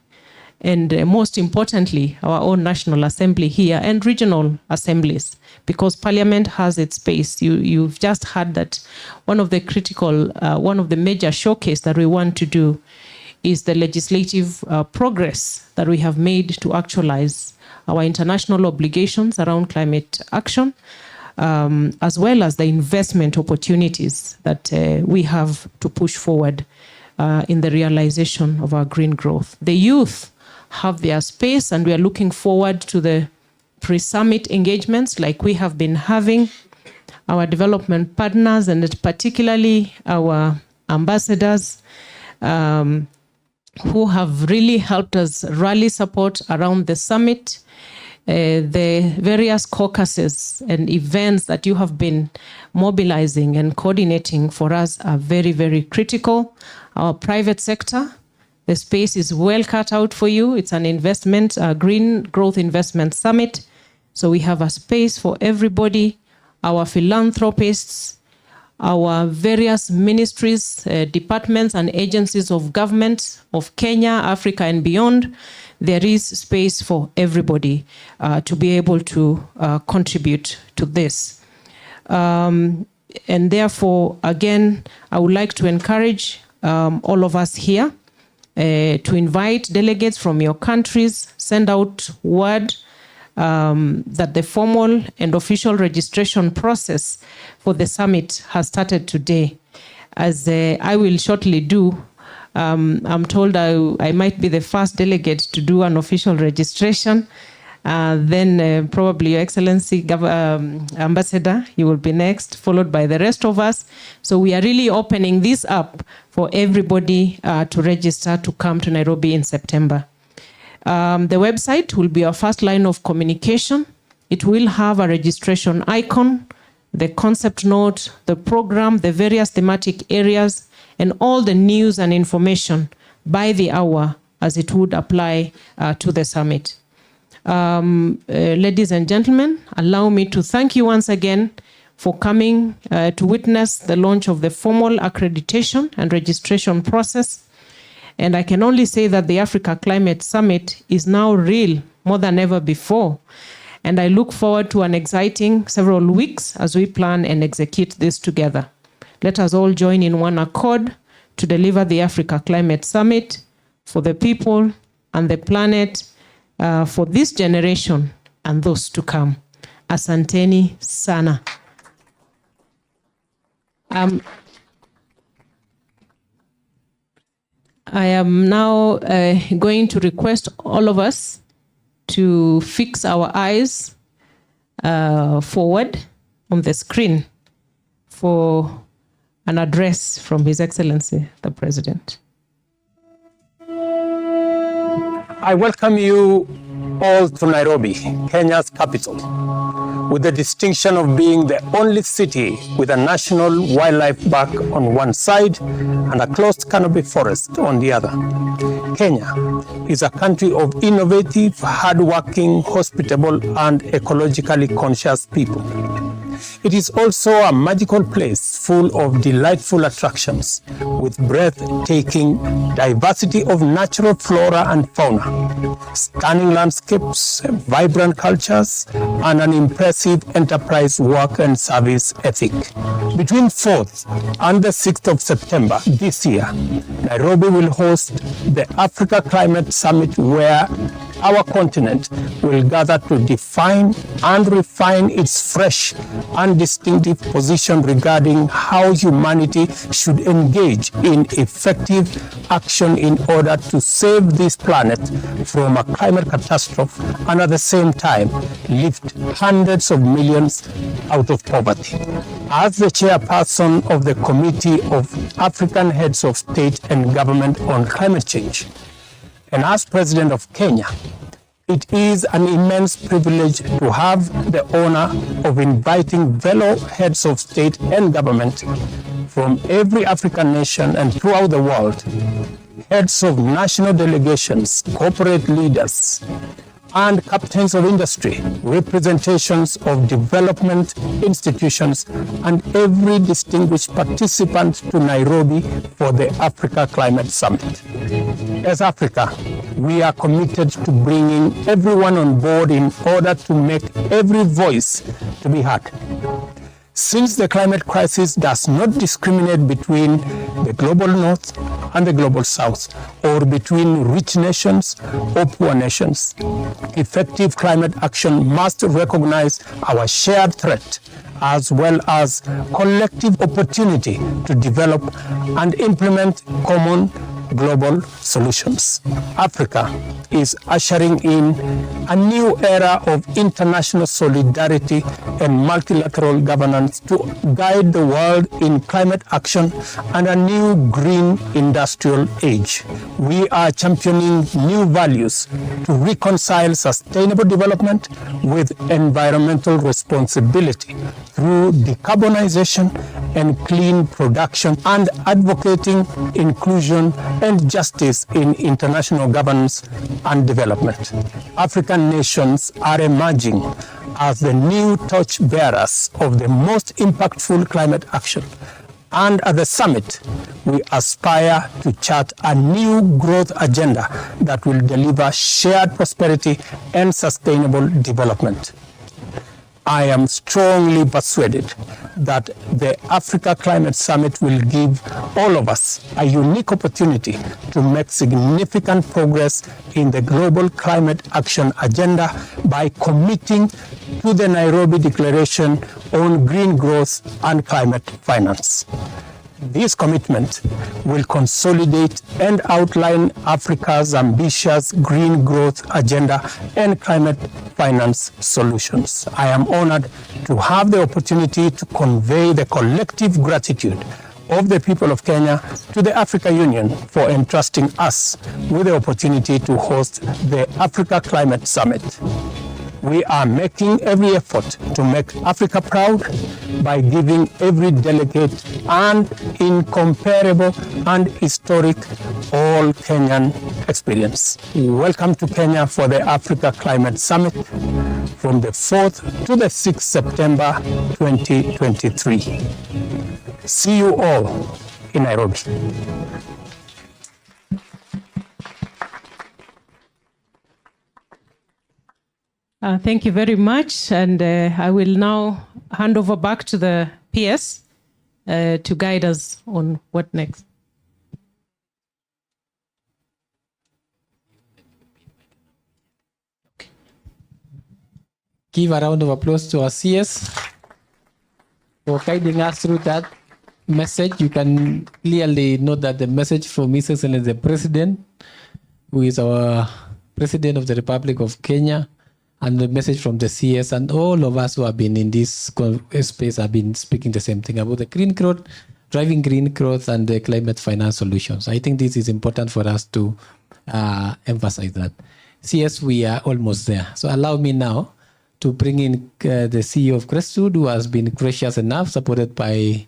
and most importantly, our own National Assembly here and regional assemblies, because Parliament has its space. You've just heard that one of the major showcase that we want to do is the legislative progress that we have made to actualize our international obligations around climate action, as well as the investment opportunities that we have to push forward in the realization of our green growth. The youth have their space, and we are looking forward to the pre-summit engagements like we have been having. Our development partners, and particularly our ambassadors, who have really helped us rally support around the summit. The various caucuses and events that you have been mobilizing and coordinating for us are very, very critical. Our private sector, the space is well cut out for you. It's an investment, a green growth investment summit. So we have a space for everybody, our philanthropists, our various ministries, departments and agencies of government of Kenya, Africa and beyond. There is space for everybody to be able to contribute to this. And therefore, again, I would like to encourage all of us here to invite delegates from your countries, send out word that the formal and official registration process for the summit has started today. As I will shortly do, I'm told I might be the first delegate to do an official registration. Then probably Your Excellency, Ambassador, you will be next, followed by the rest of us. So we are really opening this up for everybody to register to come to Nairobi in September. The website will be our first line of communication. It will have a registration icon, the concept note, the program, the various thematic areas, and all the news and information by the hour as it would apply to the summit. Ladies and gentlemen, allow me to thank you once again for coming to witness the launch of the formal accreditation and registration process. And I can only say that the Africa Climate Summit is now real more than ever before. And I look forward to an exciting several weeks as we plan and execute this together. Let us all join in one accord to deliver the Africa Climate Summit for the people and the planet, for this generation and those to come. Asanteni sana. I am now going to request all of us to fix our eyes forward on the screen for an address from His Excellency, the President. I welcome you all to Nairobi, Kenya's capital, with the distinction of being the only city with a national wildlife park on one side and a closed canopy forest on the other. Kenya is a country of innovative, hardworking, hospitable, and ecologically conscious people. It is also a magical place full of delightful attractions with breathtaking diversity of natural flora and fauna, stunning landscapes, vibrant cultures, and an impressive enterprise work and service ethic. Between 4th and the 6th of September this year, Nairobi will host the Africa Climate Summit, where our continent will gather to define and refine its fresh and distinctive position regarding how humanity should engage in effective action in order to save this planet from a climate catastrophe and at the same time lift hundreds of millions out of poverty. As the chairperson of the Committee of African Heads of State and Government on Climate Change, and as President of Kenya, it is an immense privilege to have the honor of inviting fellow heads of state and government from every African nation and throughout the world, heads of national delegations, corporate leaders, and captains of industry, representations of development institutions, and every distinguished participant to Nairobi for the Africa Climate Summit. As Africa, we are committed to bringing everyone on board in order to make every voice to be heard. Since the climate crisis does not discriminate between the global north and the global south, or between rich nations or poor nations, effective climate action must recognize our shared threat as well as collective opportunity to develop and implement common global solutions. Africa is ushering in a new era of international solidarity and multilateral governance to guide the world in climate action and a new green industrial age. We are championing new values to reconcile sustainable development with environmental responsibility through decarbonization and clean production, and advocating inclusion and justice in international governance and development. African nations are emerging as the new torchbearers of the most impactful climate action. And at the summit, we aspire to chart a new growth agenda that will deliver shared prosperity and sustainable development. I am strongly persuaded that the Africa Climate Summit will give all of us a unique opportunity to make significant progress in the global climate action agenda by committing to the Nairobi Declaration on green growth and climate finance. This commitment will consolidate and outline Africa's ambitious green growth agenda and climate finance solutions. I am honored to have the opportunity to convey the collective gratitude of the people of Kenya to the Africa Union for entrusting us with the opportunity to host the Africa Climate Summit. We are making every effort to make Africa proud by giving every delegate an incomparable and historic all-Kenyan experience. Welcome to Kenya for the Africa Climate Summit from the 4th to the 6th September 2023. See you all in Nairobi. Thank you very much. And I will now hand over back to the PS to guide us on what next. Give a round of applause to our CS for guiding us through that message. You can clearly note that the message from His Excellency the President, who is our President of the Republic of Kenya, and the message from the CS and all of us who have been in this space have been speaking the same thing about the green growth, driving green growth and the climate finance solutions. I think this is important for us to emphasize that. CS, we are almost there. So allow me now to bring in the CEO of Crestwood, who has been gracious enough, supported by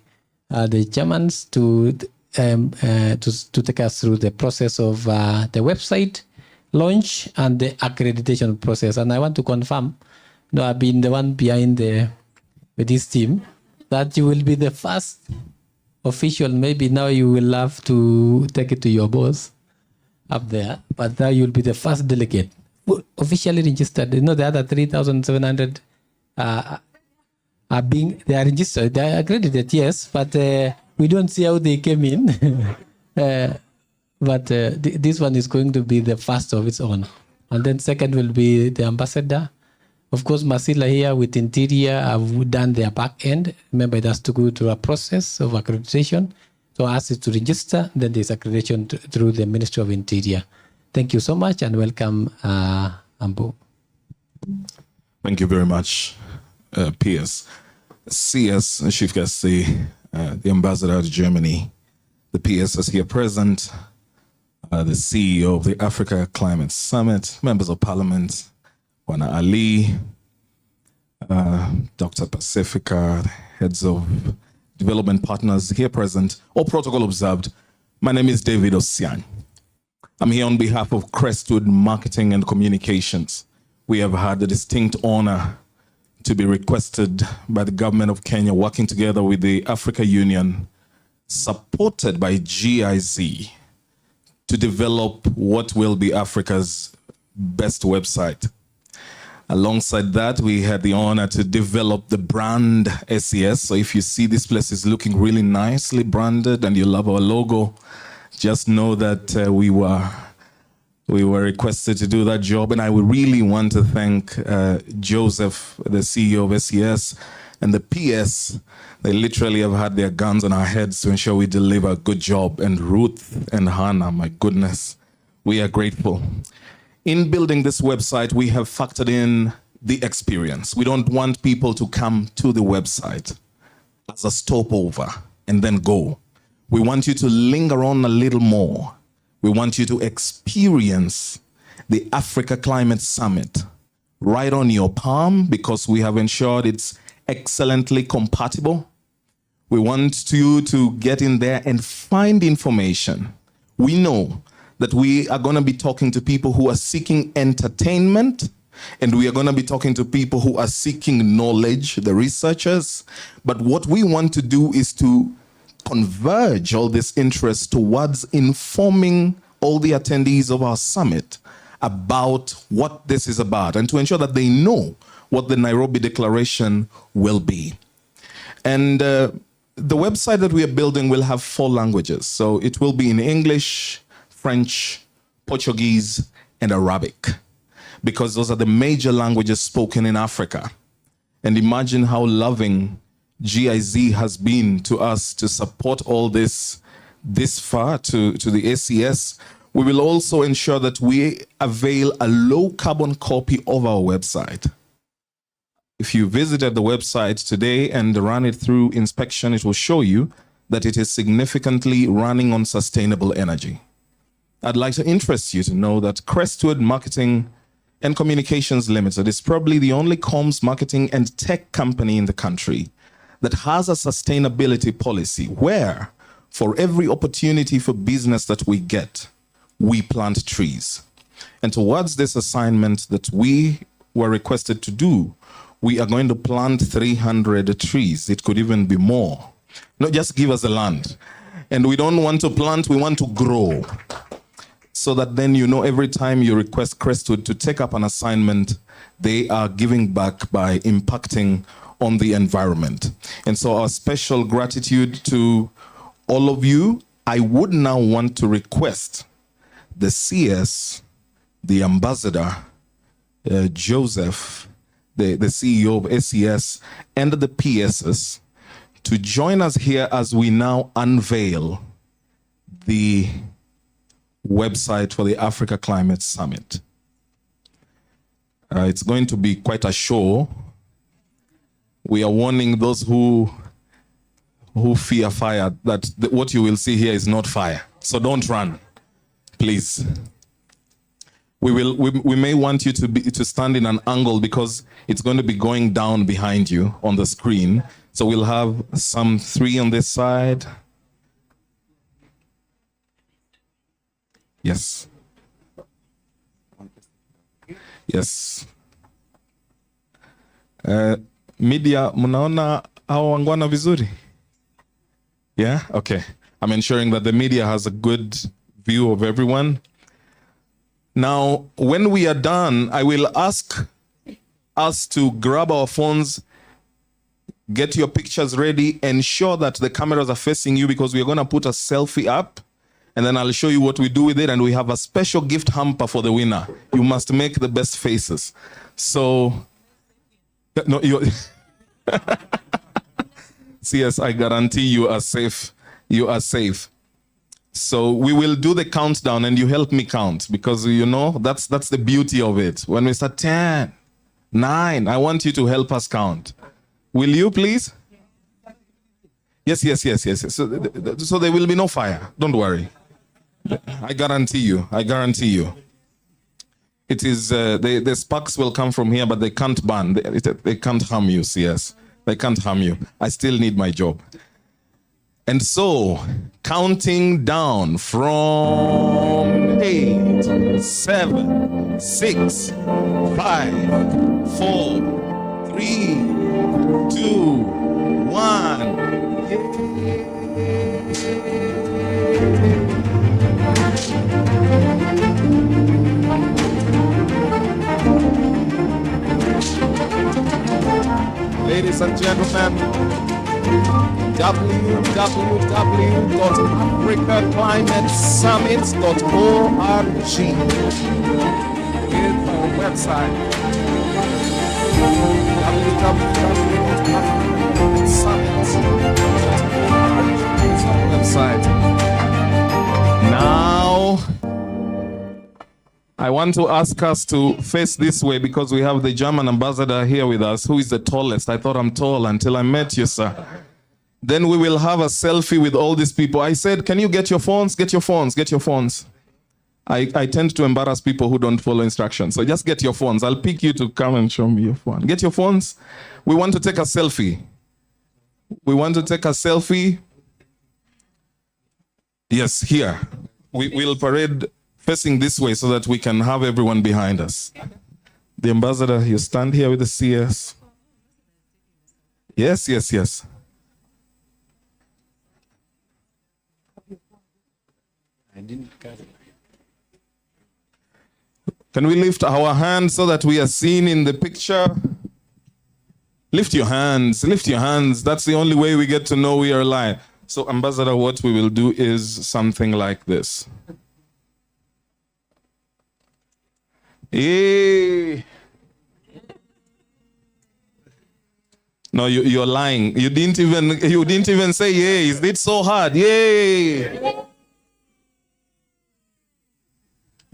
the Germans, to take us through the process of the website launch and the accreditation process. And I want to confirm, I've been the one behind with this team, that you will be the first official. Maybe now you will have to take it to your boss up there, but now you'll be the first delegate officially registered. The other 3,700 are registered. They are accredited, yes, but we don't see how they came in. But this one is going to be the first of its own. And then second will be the ambassador. Of course, Masila here with Interior have done their back end. Remember, it has to go through a process of accreditation. So ask it to register, then there's accreditation through the Ministry of Interior. Thank you so much and welcome, Ambu. Thank you very much, PS. CS, Chief Guest, the Ambassador to Germany, the PS is here present, the CEO of the Africa Climate Summit, members of Parliament, Wana Ali, Dr. Pacifica, heads of development partners here present, all protocol observed. My name is David Osian. I'm here on behalf of Crestwood Marketing and Communications. We have had the distinct honor to be requested by the government of Kenya, working together with the Africa Union, supported by GIZ, to develop what will be Africa's best website. Alongside that, we had the honor to develop the brand SES. So if you see this place is looking really nicely branded and you love our logo, just know that we were requested to do that job. And I would really want to thank Joseph, the CEO of SES, and the PS. They literally have had their guns on our heads to ensure we deliver a good job. And Ruth and Hannah, my goodness, we are grateful. In building this website, we have factored in the experience. We don't want people to come to the website as a stopover and then go. We want you to linger on a little more. We want you to experience the Africa Climate Summit right on your palm, because we have ensured it's excellently compatible. We want you to get in there and find information. We know that we are going to be talking to people who are seeking entertainment, and we are going to be talking to people who are seeking knowledge, the researchers. But what we want to do is to converge all this interest towards informing all the attendees of our summit about what this is about, and to ensure that they know what the Nairobi Declaration will be. And the website that we are building will have 4 languages. So it will be in English, French, Portuguese, and Arabic, because those are the major languages spoken in Africa. And imagine how loving GIZ has been to us to support all this far to the SES. We will also ensure that we avail a low carbon copy of our website. If you visited the website today and run it through inspection, it will show you that it is significantly running on sustainable energy. I'd like to interest you to know that Crestwood Marketing and Communications Limited is probably the only comms marketing and tech company in the country that has a sustainability policy where, for every opportunity for business that we get, we plant trees. And towards this assignment that we were requested to do, we are going to plant 300 trees. It could even be more. Not just give us the land. And we don't want to plant, we want to grow. So that then you know every time you request Crestwood to take up an assignment, they are giving back by impacting on the environment. And so our special gratitude to all of you. I would now want to request the CS, the ambassador, Joseph, the CEO of SES, and the PSs to join us here as we now unveil the website for the Africa Climate Summit. It's going to be quite a show. We are warning those who fear fire that what you will see here is not fire. So don't run, please. We may want you to stand in an angle because it's going to be going down behind you on the screen. So we'll have some 3 on this side. Yes. Yes. Media, mnaona hao wangwana vizuri? Yeah? Okay. I'm ensuring that the media has a good view of everyone. Now, when we are done, I will ask us to grab our phones, get your pictures ready, ensure that the cameras are facing you because we're going to put a selfie up, and then I'll show you what we do with it, and we have a special gift hamper for the winner. You must make the best faces. So, no, you yes, I guarantee you are safe. You are safe. So we will do the countdown and you help me count because, you know, that's the beauty of it. When we start 10, 9, I want you to help us count. Will you please? Yes. So there will be no fire. Don't worry. I guarantee you. It is, the sparks will come from here, but they can't burn. They can't harm you, CS. They can't harm you. I still need my job. And so, counting down from 8, 7, 6, 5, 4, 3, 2, 1. Ladies and gentlemen, www.africaclimatesummit.org is our website. www.africaclimatesummit.org is our website. Now, I want to ask us to face this way because we have the German ambassador here with us, who is the tallest. I thought I'm tall until I met you, sir. Then we will have a selfie with all these people. I said, can you get your phones? Get your phones, get your phones. I tend to embarrass people who don't follow instructions. So just get your phones. I'll pick you to come and show me your phone. Get your phones. We want to take a selfie. We want to take a selfie. Yes, here. We'll parade facing this way so that we can have everyone behind us. The ambassador, you stand here with the CS. Yes, yes, yes. Can we lift our hands so that we are seen in the picture? Lift your hands, lift your hands. That's the only way we get to know we are alive. So, Ambassador, what we will do is something like this. Yay! No, you're lying. You didn't even say yay. Is it so hard? Yay!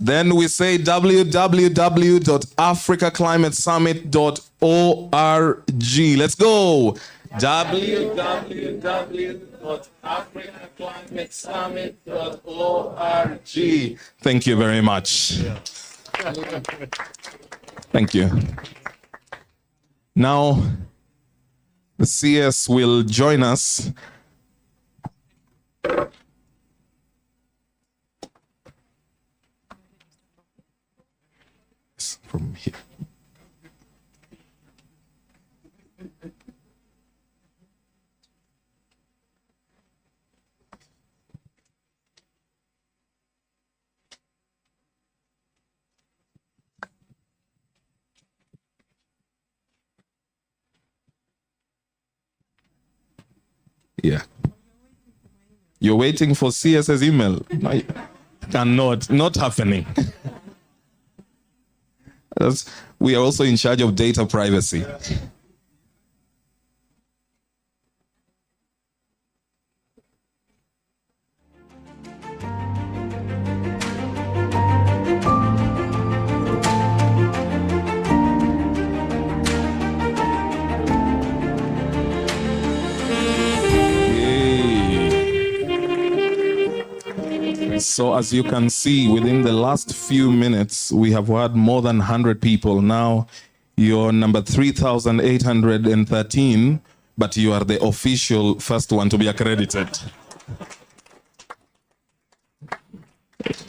Then we say www.africaclimatesummit.org. Let's go. www.africaclimatesummit.org. Thank you very much. Thank you. Now, the CS will join us. From here. Yeah. You're waiting for CS's email. No, cannot, not happening. We are also in charge of data privacy. So as you can see, within the last few minutes, we have had more than 100 people. Now you're number 3,813, but you are the official first one to be accredited.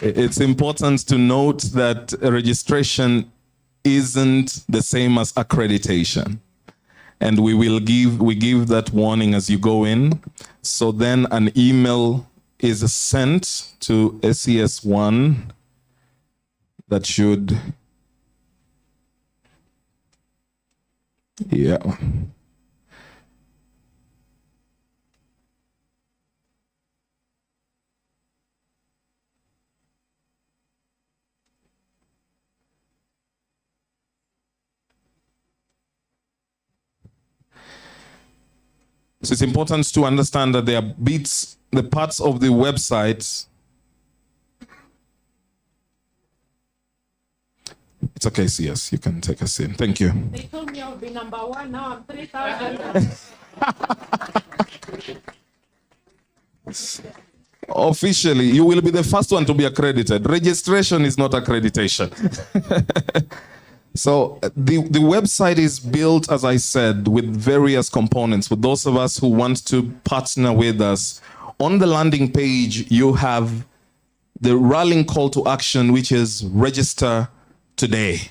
It's important to note that registration isn't the same as accreditation. And we give that warning as you go in. So then an email is sent to SES1 that should, yeah. So it's important to understand that there are bits, the parts of the website. It's okay, CS, you can take us in. Thank you. They told me I would be number one, now I'm 3,000. Officially, you will be the first one to be accredited. Registration is not accreditation. So the website is built, as I said, with various components. For those of us who want to partner with us, on the landing page, you have the rallying call to action, which is register today.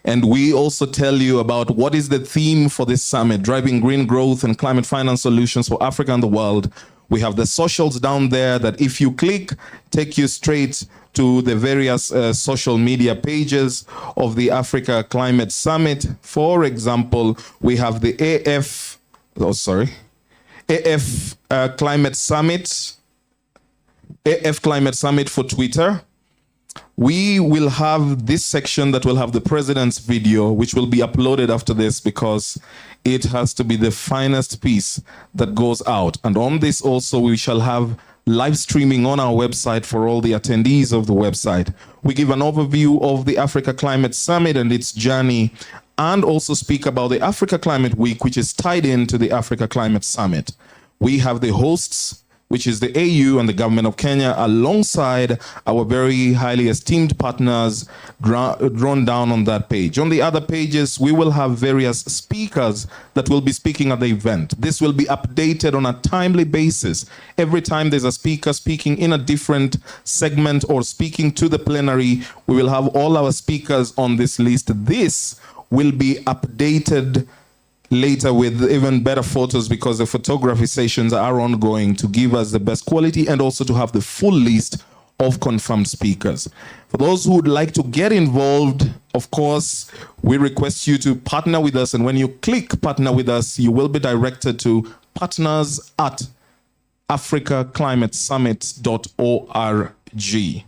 And we also tell you about what is the theme for this summit, driving green growth and climate finance solutions for Africa and the world. We have the socials down there that if you click, take you straight to the various social media pages of the Africa Climate Summit. For example, we have the AF Climate Summit, AF Climate Summit for Twitter. We will have this section that will have the president's video, which will be uploaded after this because it has to be the finest piece that goes out. And on this also, we shall have live streaming on our website for all the attendees of the website. We give an overview of the Africa Climate Summit and its journey, and also speak about the Africa Climate Week, which is tied into the Africa Climate Summit. We have the hosts, which is the AU and the government of Kenya, alongside our very highly esteemed partners drawn down on that page. On the other pages, we will have various speakers that will be speaking at the event. This will be updated on a timely basis. Every time there's a speaker speaking in a different segment or speaking to the plenary, we will have all our speakers on this list. This will be updated later with even better photos because the photography sessions are ongoing to give us the best quality and also to have the full list of confirmed speakers. For those who would like to get involved, of course, we request you to partner with us. And when you click partner with us, you will be directed to partners@africaclimatesummit.org.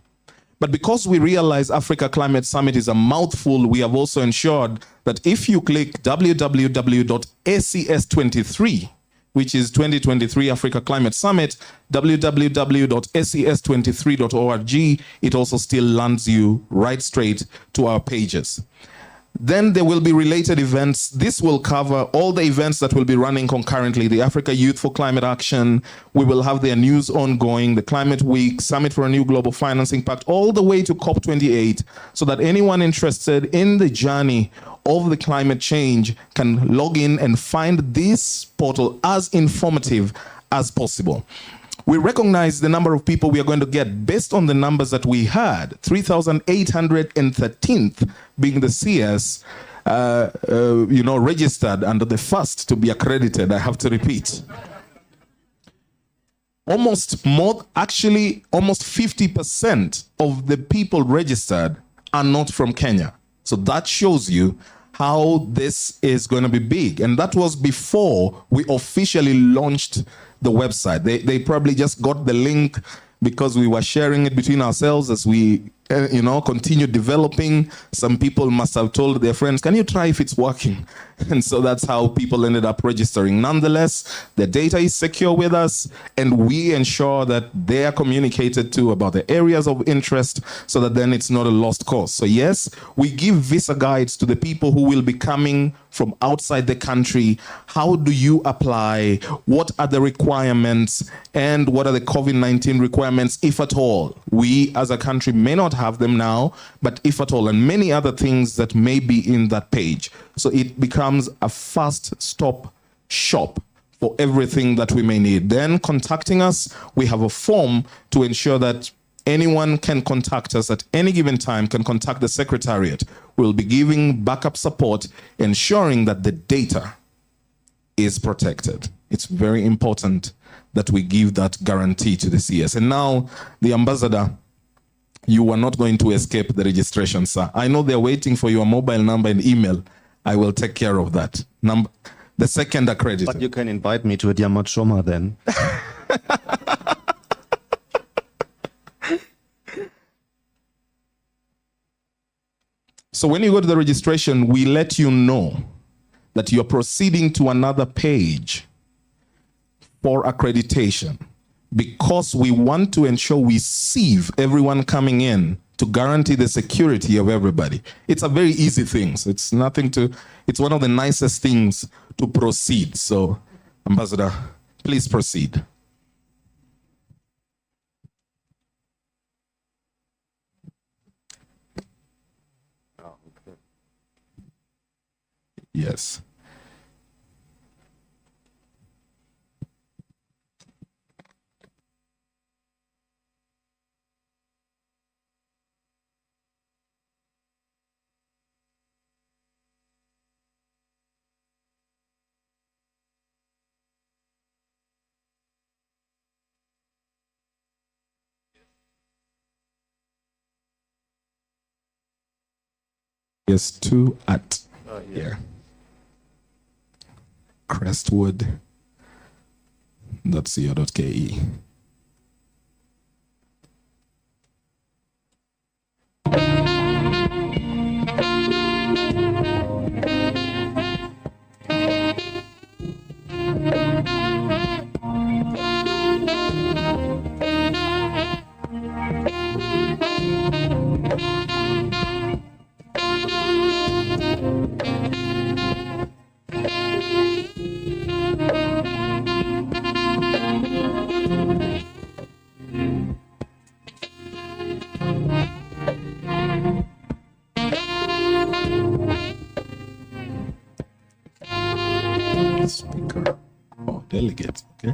But because we realize Africa Climate Summit is a mouthful, we have also ensured that if you click www.acs23, which is 2023 Africa Climate Summit, www.acs23.org, it also still lands you right straight to our pages. Then there will be related events. This will cover all the events that will be running concurrently. The Africa Youth for Climate Action. We will have their news ongoing, the Climate Week, Summit for a New Global Financing Pact, all the way to COP28, so that anyone interested in the journey of the climate change can log in and find this portal as informative as possible. We recognize the number of people we are going to get based on the numbers that we had, 3,813th being the CS, registered and the first to be accredited, I have to repeat. Almost 50% of the people registered are not from Kenya. So that shows you how this is going to be big. And that was before we officially launched the website. They probably just got the link because we were sharing it between ourselves as we continue developing. Some people must have told their friends, can you try if it's working? And so that's how people ended up registering. Nonetheless, the data is secure with us, and we ensure that they are communicated to about the areas of interest so that then it's not a lost cause. So yes, we give visa guides to the people who will be coming from outside the country. How do you apply? What are the requirements? And what are the COVID-19 requirements, if at all? We as a country may not have them now, but if at all, and many other things that may be in that page. So it becomes a fast stop shop for everything that we may need. Then contacting us, we have a form to ensure that anyone can contact us at any given time, can contact the Secretariat. We'll be giving backup support, ensuring that the data is protected. It's very important that we give that guarantee to the CS. And now, the Ambassador, you are not going to escape the registration, sir. I know they're waiting for your mobile number and email. I will take care of that. The second accredited. But you can invite me to a Diamachoma then. So when you go to the registration, we let you know that you're proceeding to another page for accreditation, because we want to ensure we sieve everyone coming in to guarantee the security of everybody. It's a very easy thing. So it's one of the nicest things to proceed. So, Ambassador, please proceed. Yes. Yes, 2 at here. Crestwood.co.ke. Speaker or delegate, okay?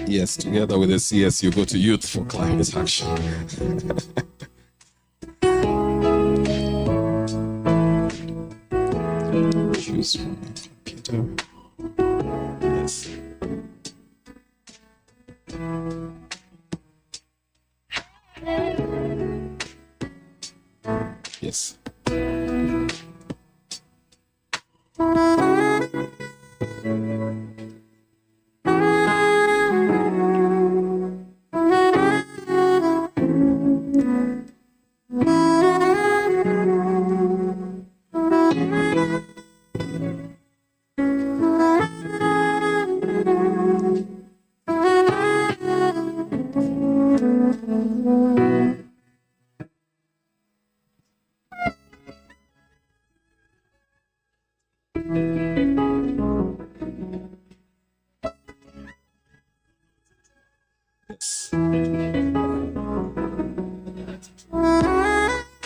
Yes, together with the CS, you go to Youth for Climate Action. Choose from Peter. Yes. Yes.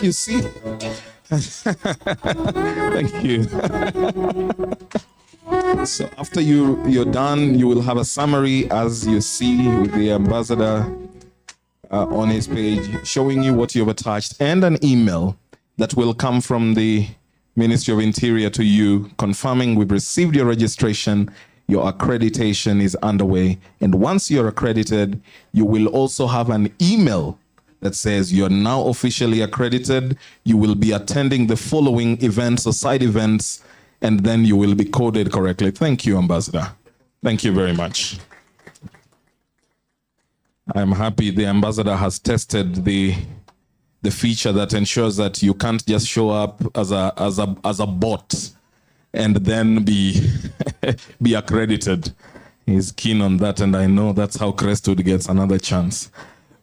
You see? Thank you. So after you're done, you will have a summary, as you see with the ambassador on his page, showing you what you've attached, and an email that will come from the Ministry of Interior to you, confirming we've received your registration, your accreditation is underway. And once you're accredited, you will also have an email that says you're now officially accredited. You will be attending the following events or side events, and then you will be coded correctly. Thank you, Ambassador. Thank you very much. I'm happy the Ambassador has tested the feature that ensures that you can't just show up as a bot and then be be accredited. He's keen on that, and I know that's how Crestwood gets another chance.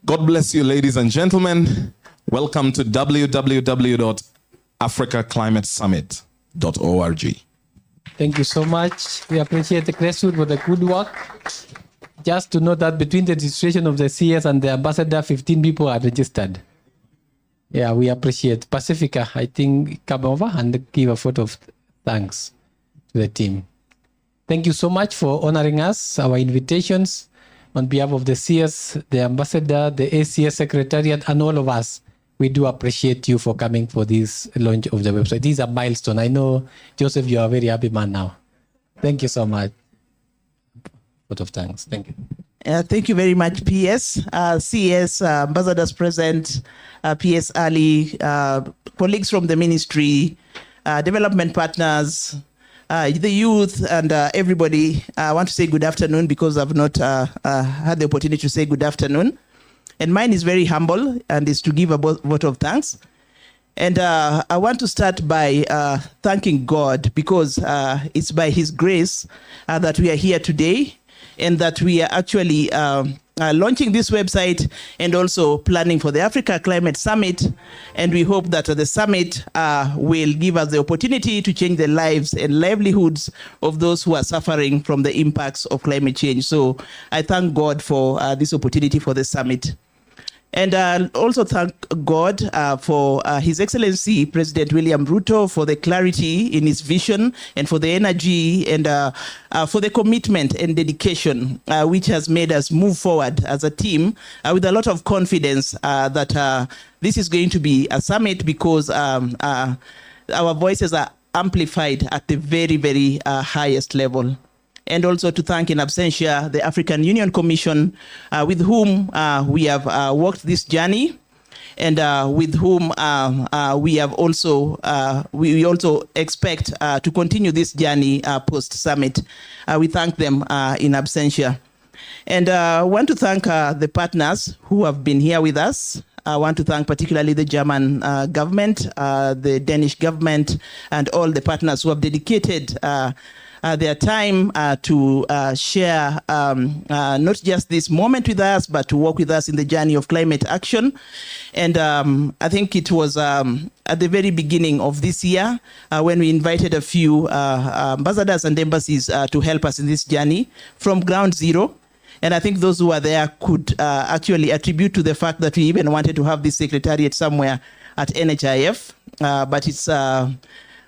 God bless you, ladies and gentlemen. Welcome to www.africaclimatesummit.org. Thank you so much. We appreciate the Crestwood for the good work. Just to note that between the registration of the CS and the ambassador, 15 people are registered. Yeah, we appreciate. Pacifica, I think, come over and give a vote of thanks to the team. Thank you so much for honoring us, our invitations. On behalf of the CS, the ambassador, the ACS secretariat, and all of us, we do appreciate you for coming for this launch of the website. This is a milestone. I know, Joseph, you are a very happy man now. Thank you so much. Vote of thanks. Thank you. Thank you very much, PS. CS, ambassadors present, PS Ali, colleagues from the ministry, development partners, the youth, and everybody. I want to say good afternoon because I've not had the opportunity to say good afternoon. And mine is very humble and is to give a vote of thanks. And I want to start by thanking God because it's by His grace that we are here today, and that we are actually launching this website and also planning for the Africa Climate Summit. And we hope that the summit will give us the opportunity to change the lives and livelihoods of those who are suffering from the impacts of climate change. So I thank God for this opportunity for the summit. And also thank God for His Excellency President William Ruto for the clarity in his vision and for the energy and for the commitment and dedication which has made us move forward as a team with a lot of confidence that this is going to be a summit because our voices are amplified at the very, very highest level. And also to thank in absentia the African Union Commission with whom we have walked this journey and with whom we have also we also expect to continue this journey post-summit. We thank them in absentia. And I want to thank the partners who have been here with us. I want to thank particularly the German government, the Danish government, and all the partners who have dedicated their time to share not just this moment with us, but to walk with us in the journey of climate action. And I think it was at the very beginning of this year when we invited a few ambassadors and embassies to help us in this journey from ground zero. And I think those who are there could actually attribute to the fact that we even wanted to have this secretariat somewhere at NHIF, but it's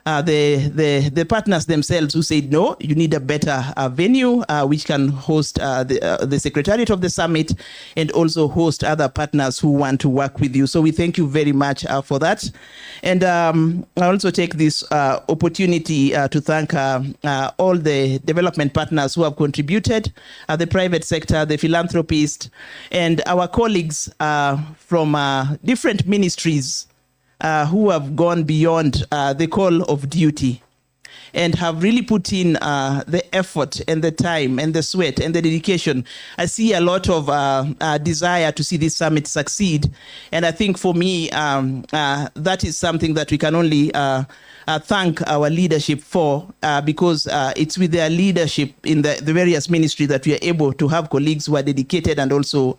the partners themselves who said, no, you need a better venue which can host the Secretariat of the Summit and also host other partners who want to work with you. So we thank you very much for that. And I also take this opportunity to thank all the development partners who have contributed, the private sector, the philanthropists, and our colleagues from different ministries who have gone beyond the call of duty and have really put in the effort and the time and the sweat and the dedication. I see a lot of desire to see this summit succeed. And I think for me, that is something that we can only thank our leadership for because it's with their leadership in the various ministries that we are able to have colleagues who are dedicated and also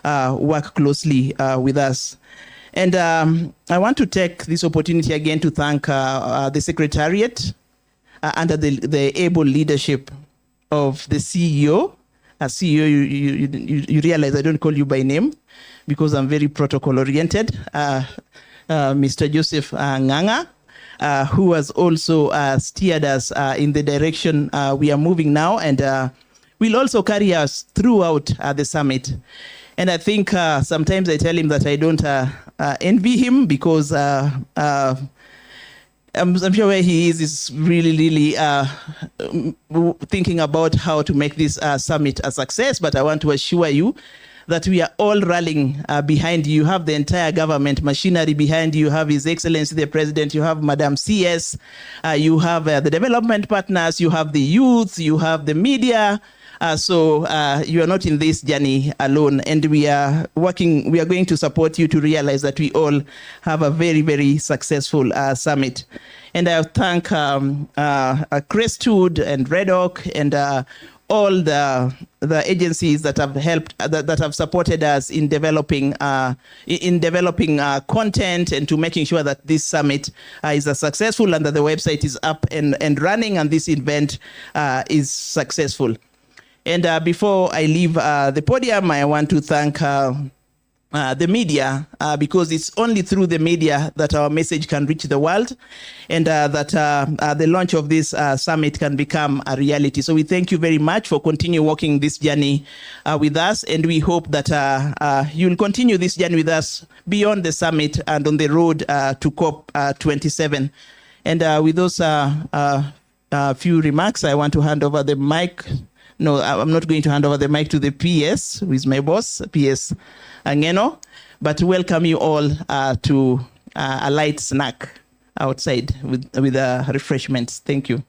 work closely with us. And I want to take this opportunity again to thank the Secretariat under the able leadership of the CEO. CEO, you realize I don't call you by name because I'm very protocol oriented. Mr. Joseph Nganga, who has also steered us in the direction we are moving now and will also carry us throughout the summit. And I think sometimes I tell him that I don't envy him because I'm sure where he is really thinking about how to make this summit a success. But I want to assure you that we are all rallying behind you. You have the entire government machinery behind you. You have His Excellency the President. You have Madam CS. You have the development partners. You have the youth. You have the media. So you are not in this journey alone, and we are working. We are going to support you to realize that we all have a very successful summit. And I thank Crestwood and Red Oak and all the agencies that have helped, that have supported us in developing content and to making sure that this summit is successful and that the website is up and running and this event is successful. And before I leave the podium, I want to thank the media because it's only through the media that our message can reach the world and that the launch of this summit can become a reality. So we thank you very much for continue walking this journey with us, and we hope that you'll continue this journey with us beyond the summit and on the road to COP27. And with those few remarks, I want to hand over the mic. No, I'm not going to hand over the mic to the PS, who is my boss, PS Angeno, but welcome you all to a light snack outside with refreshments. Thank you.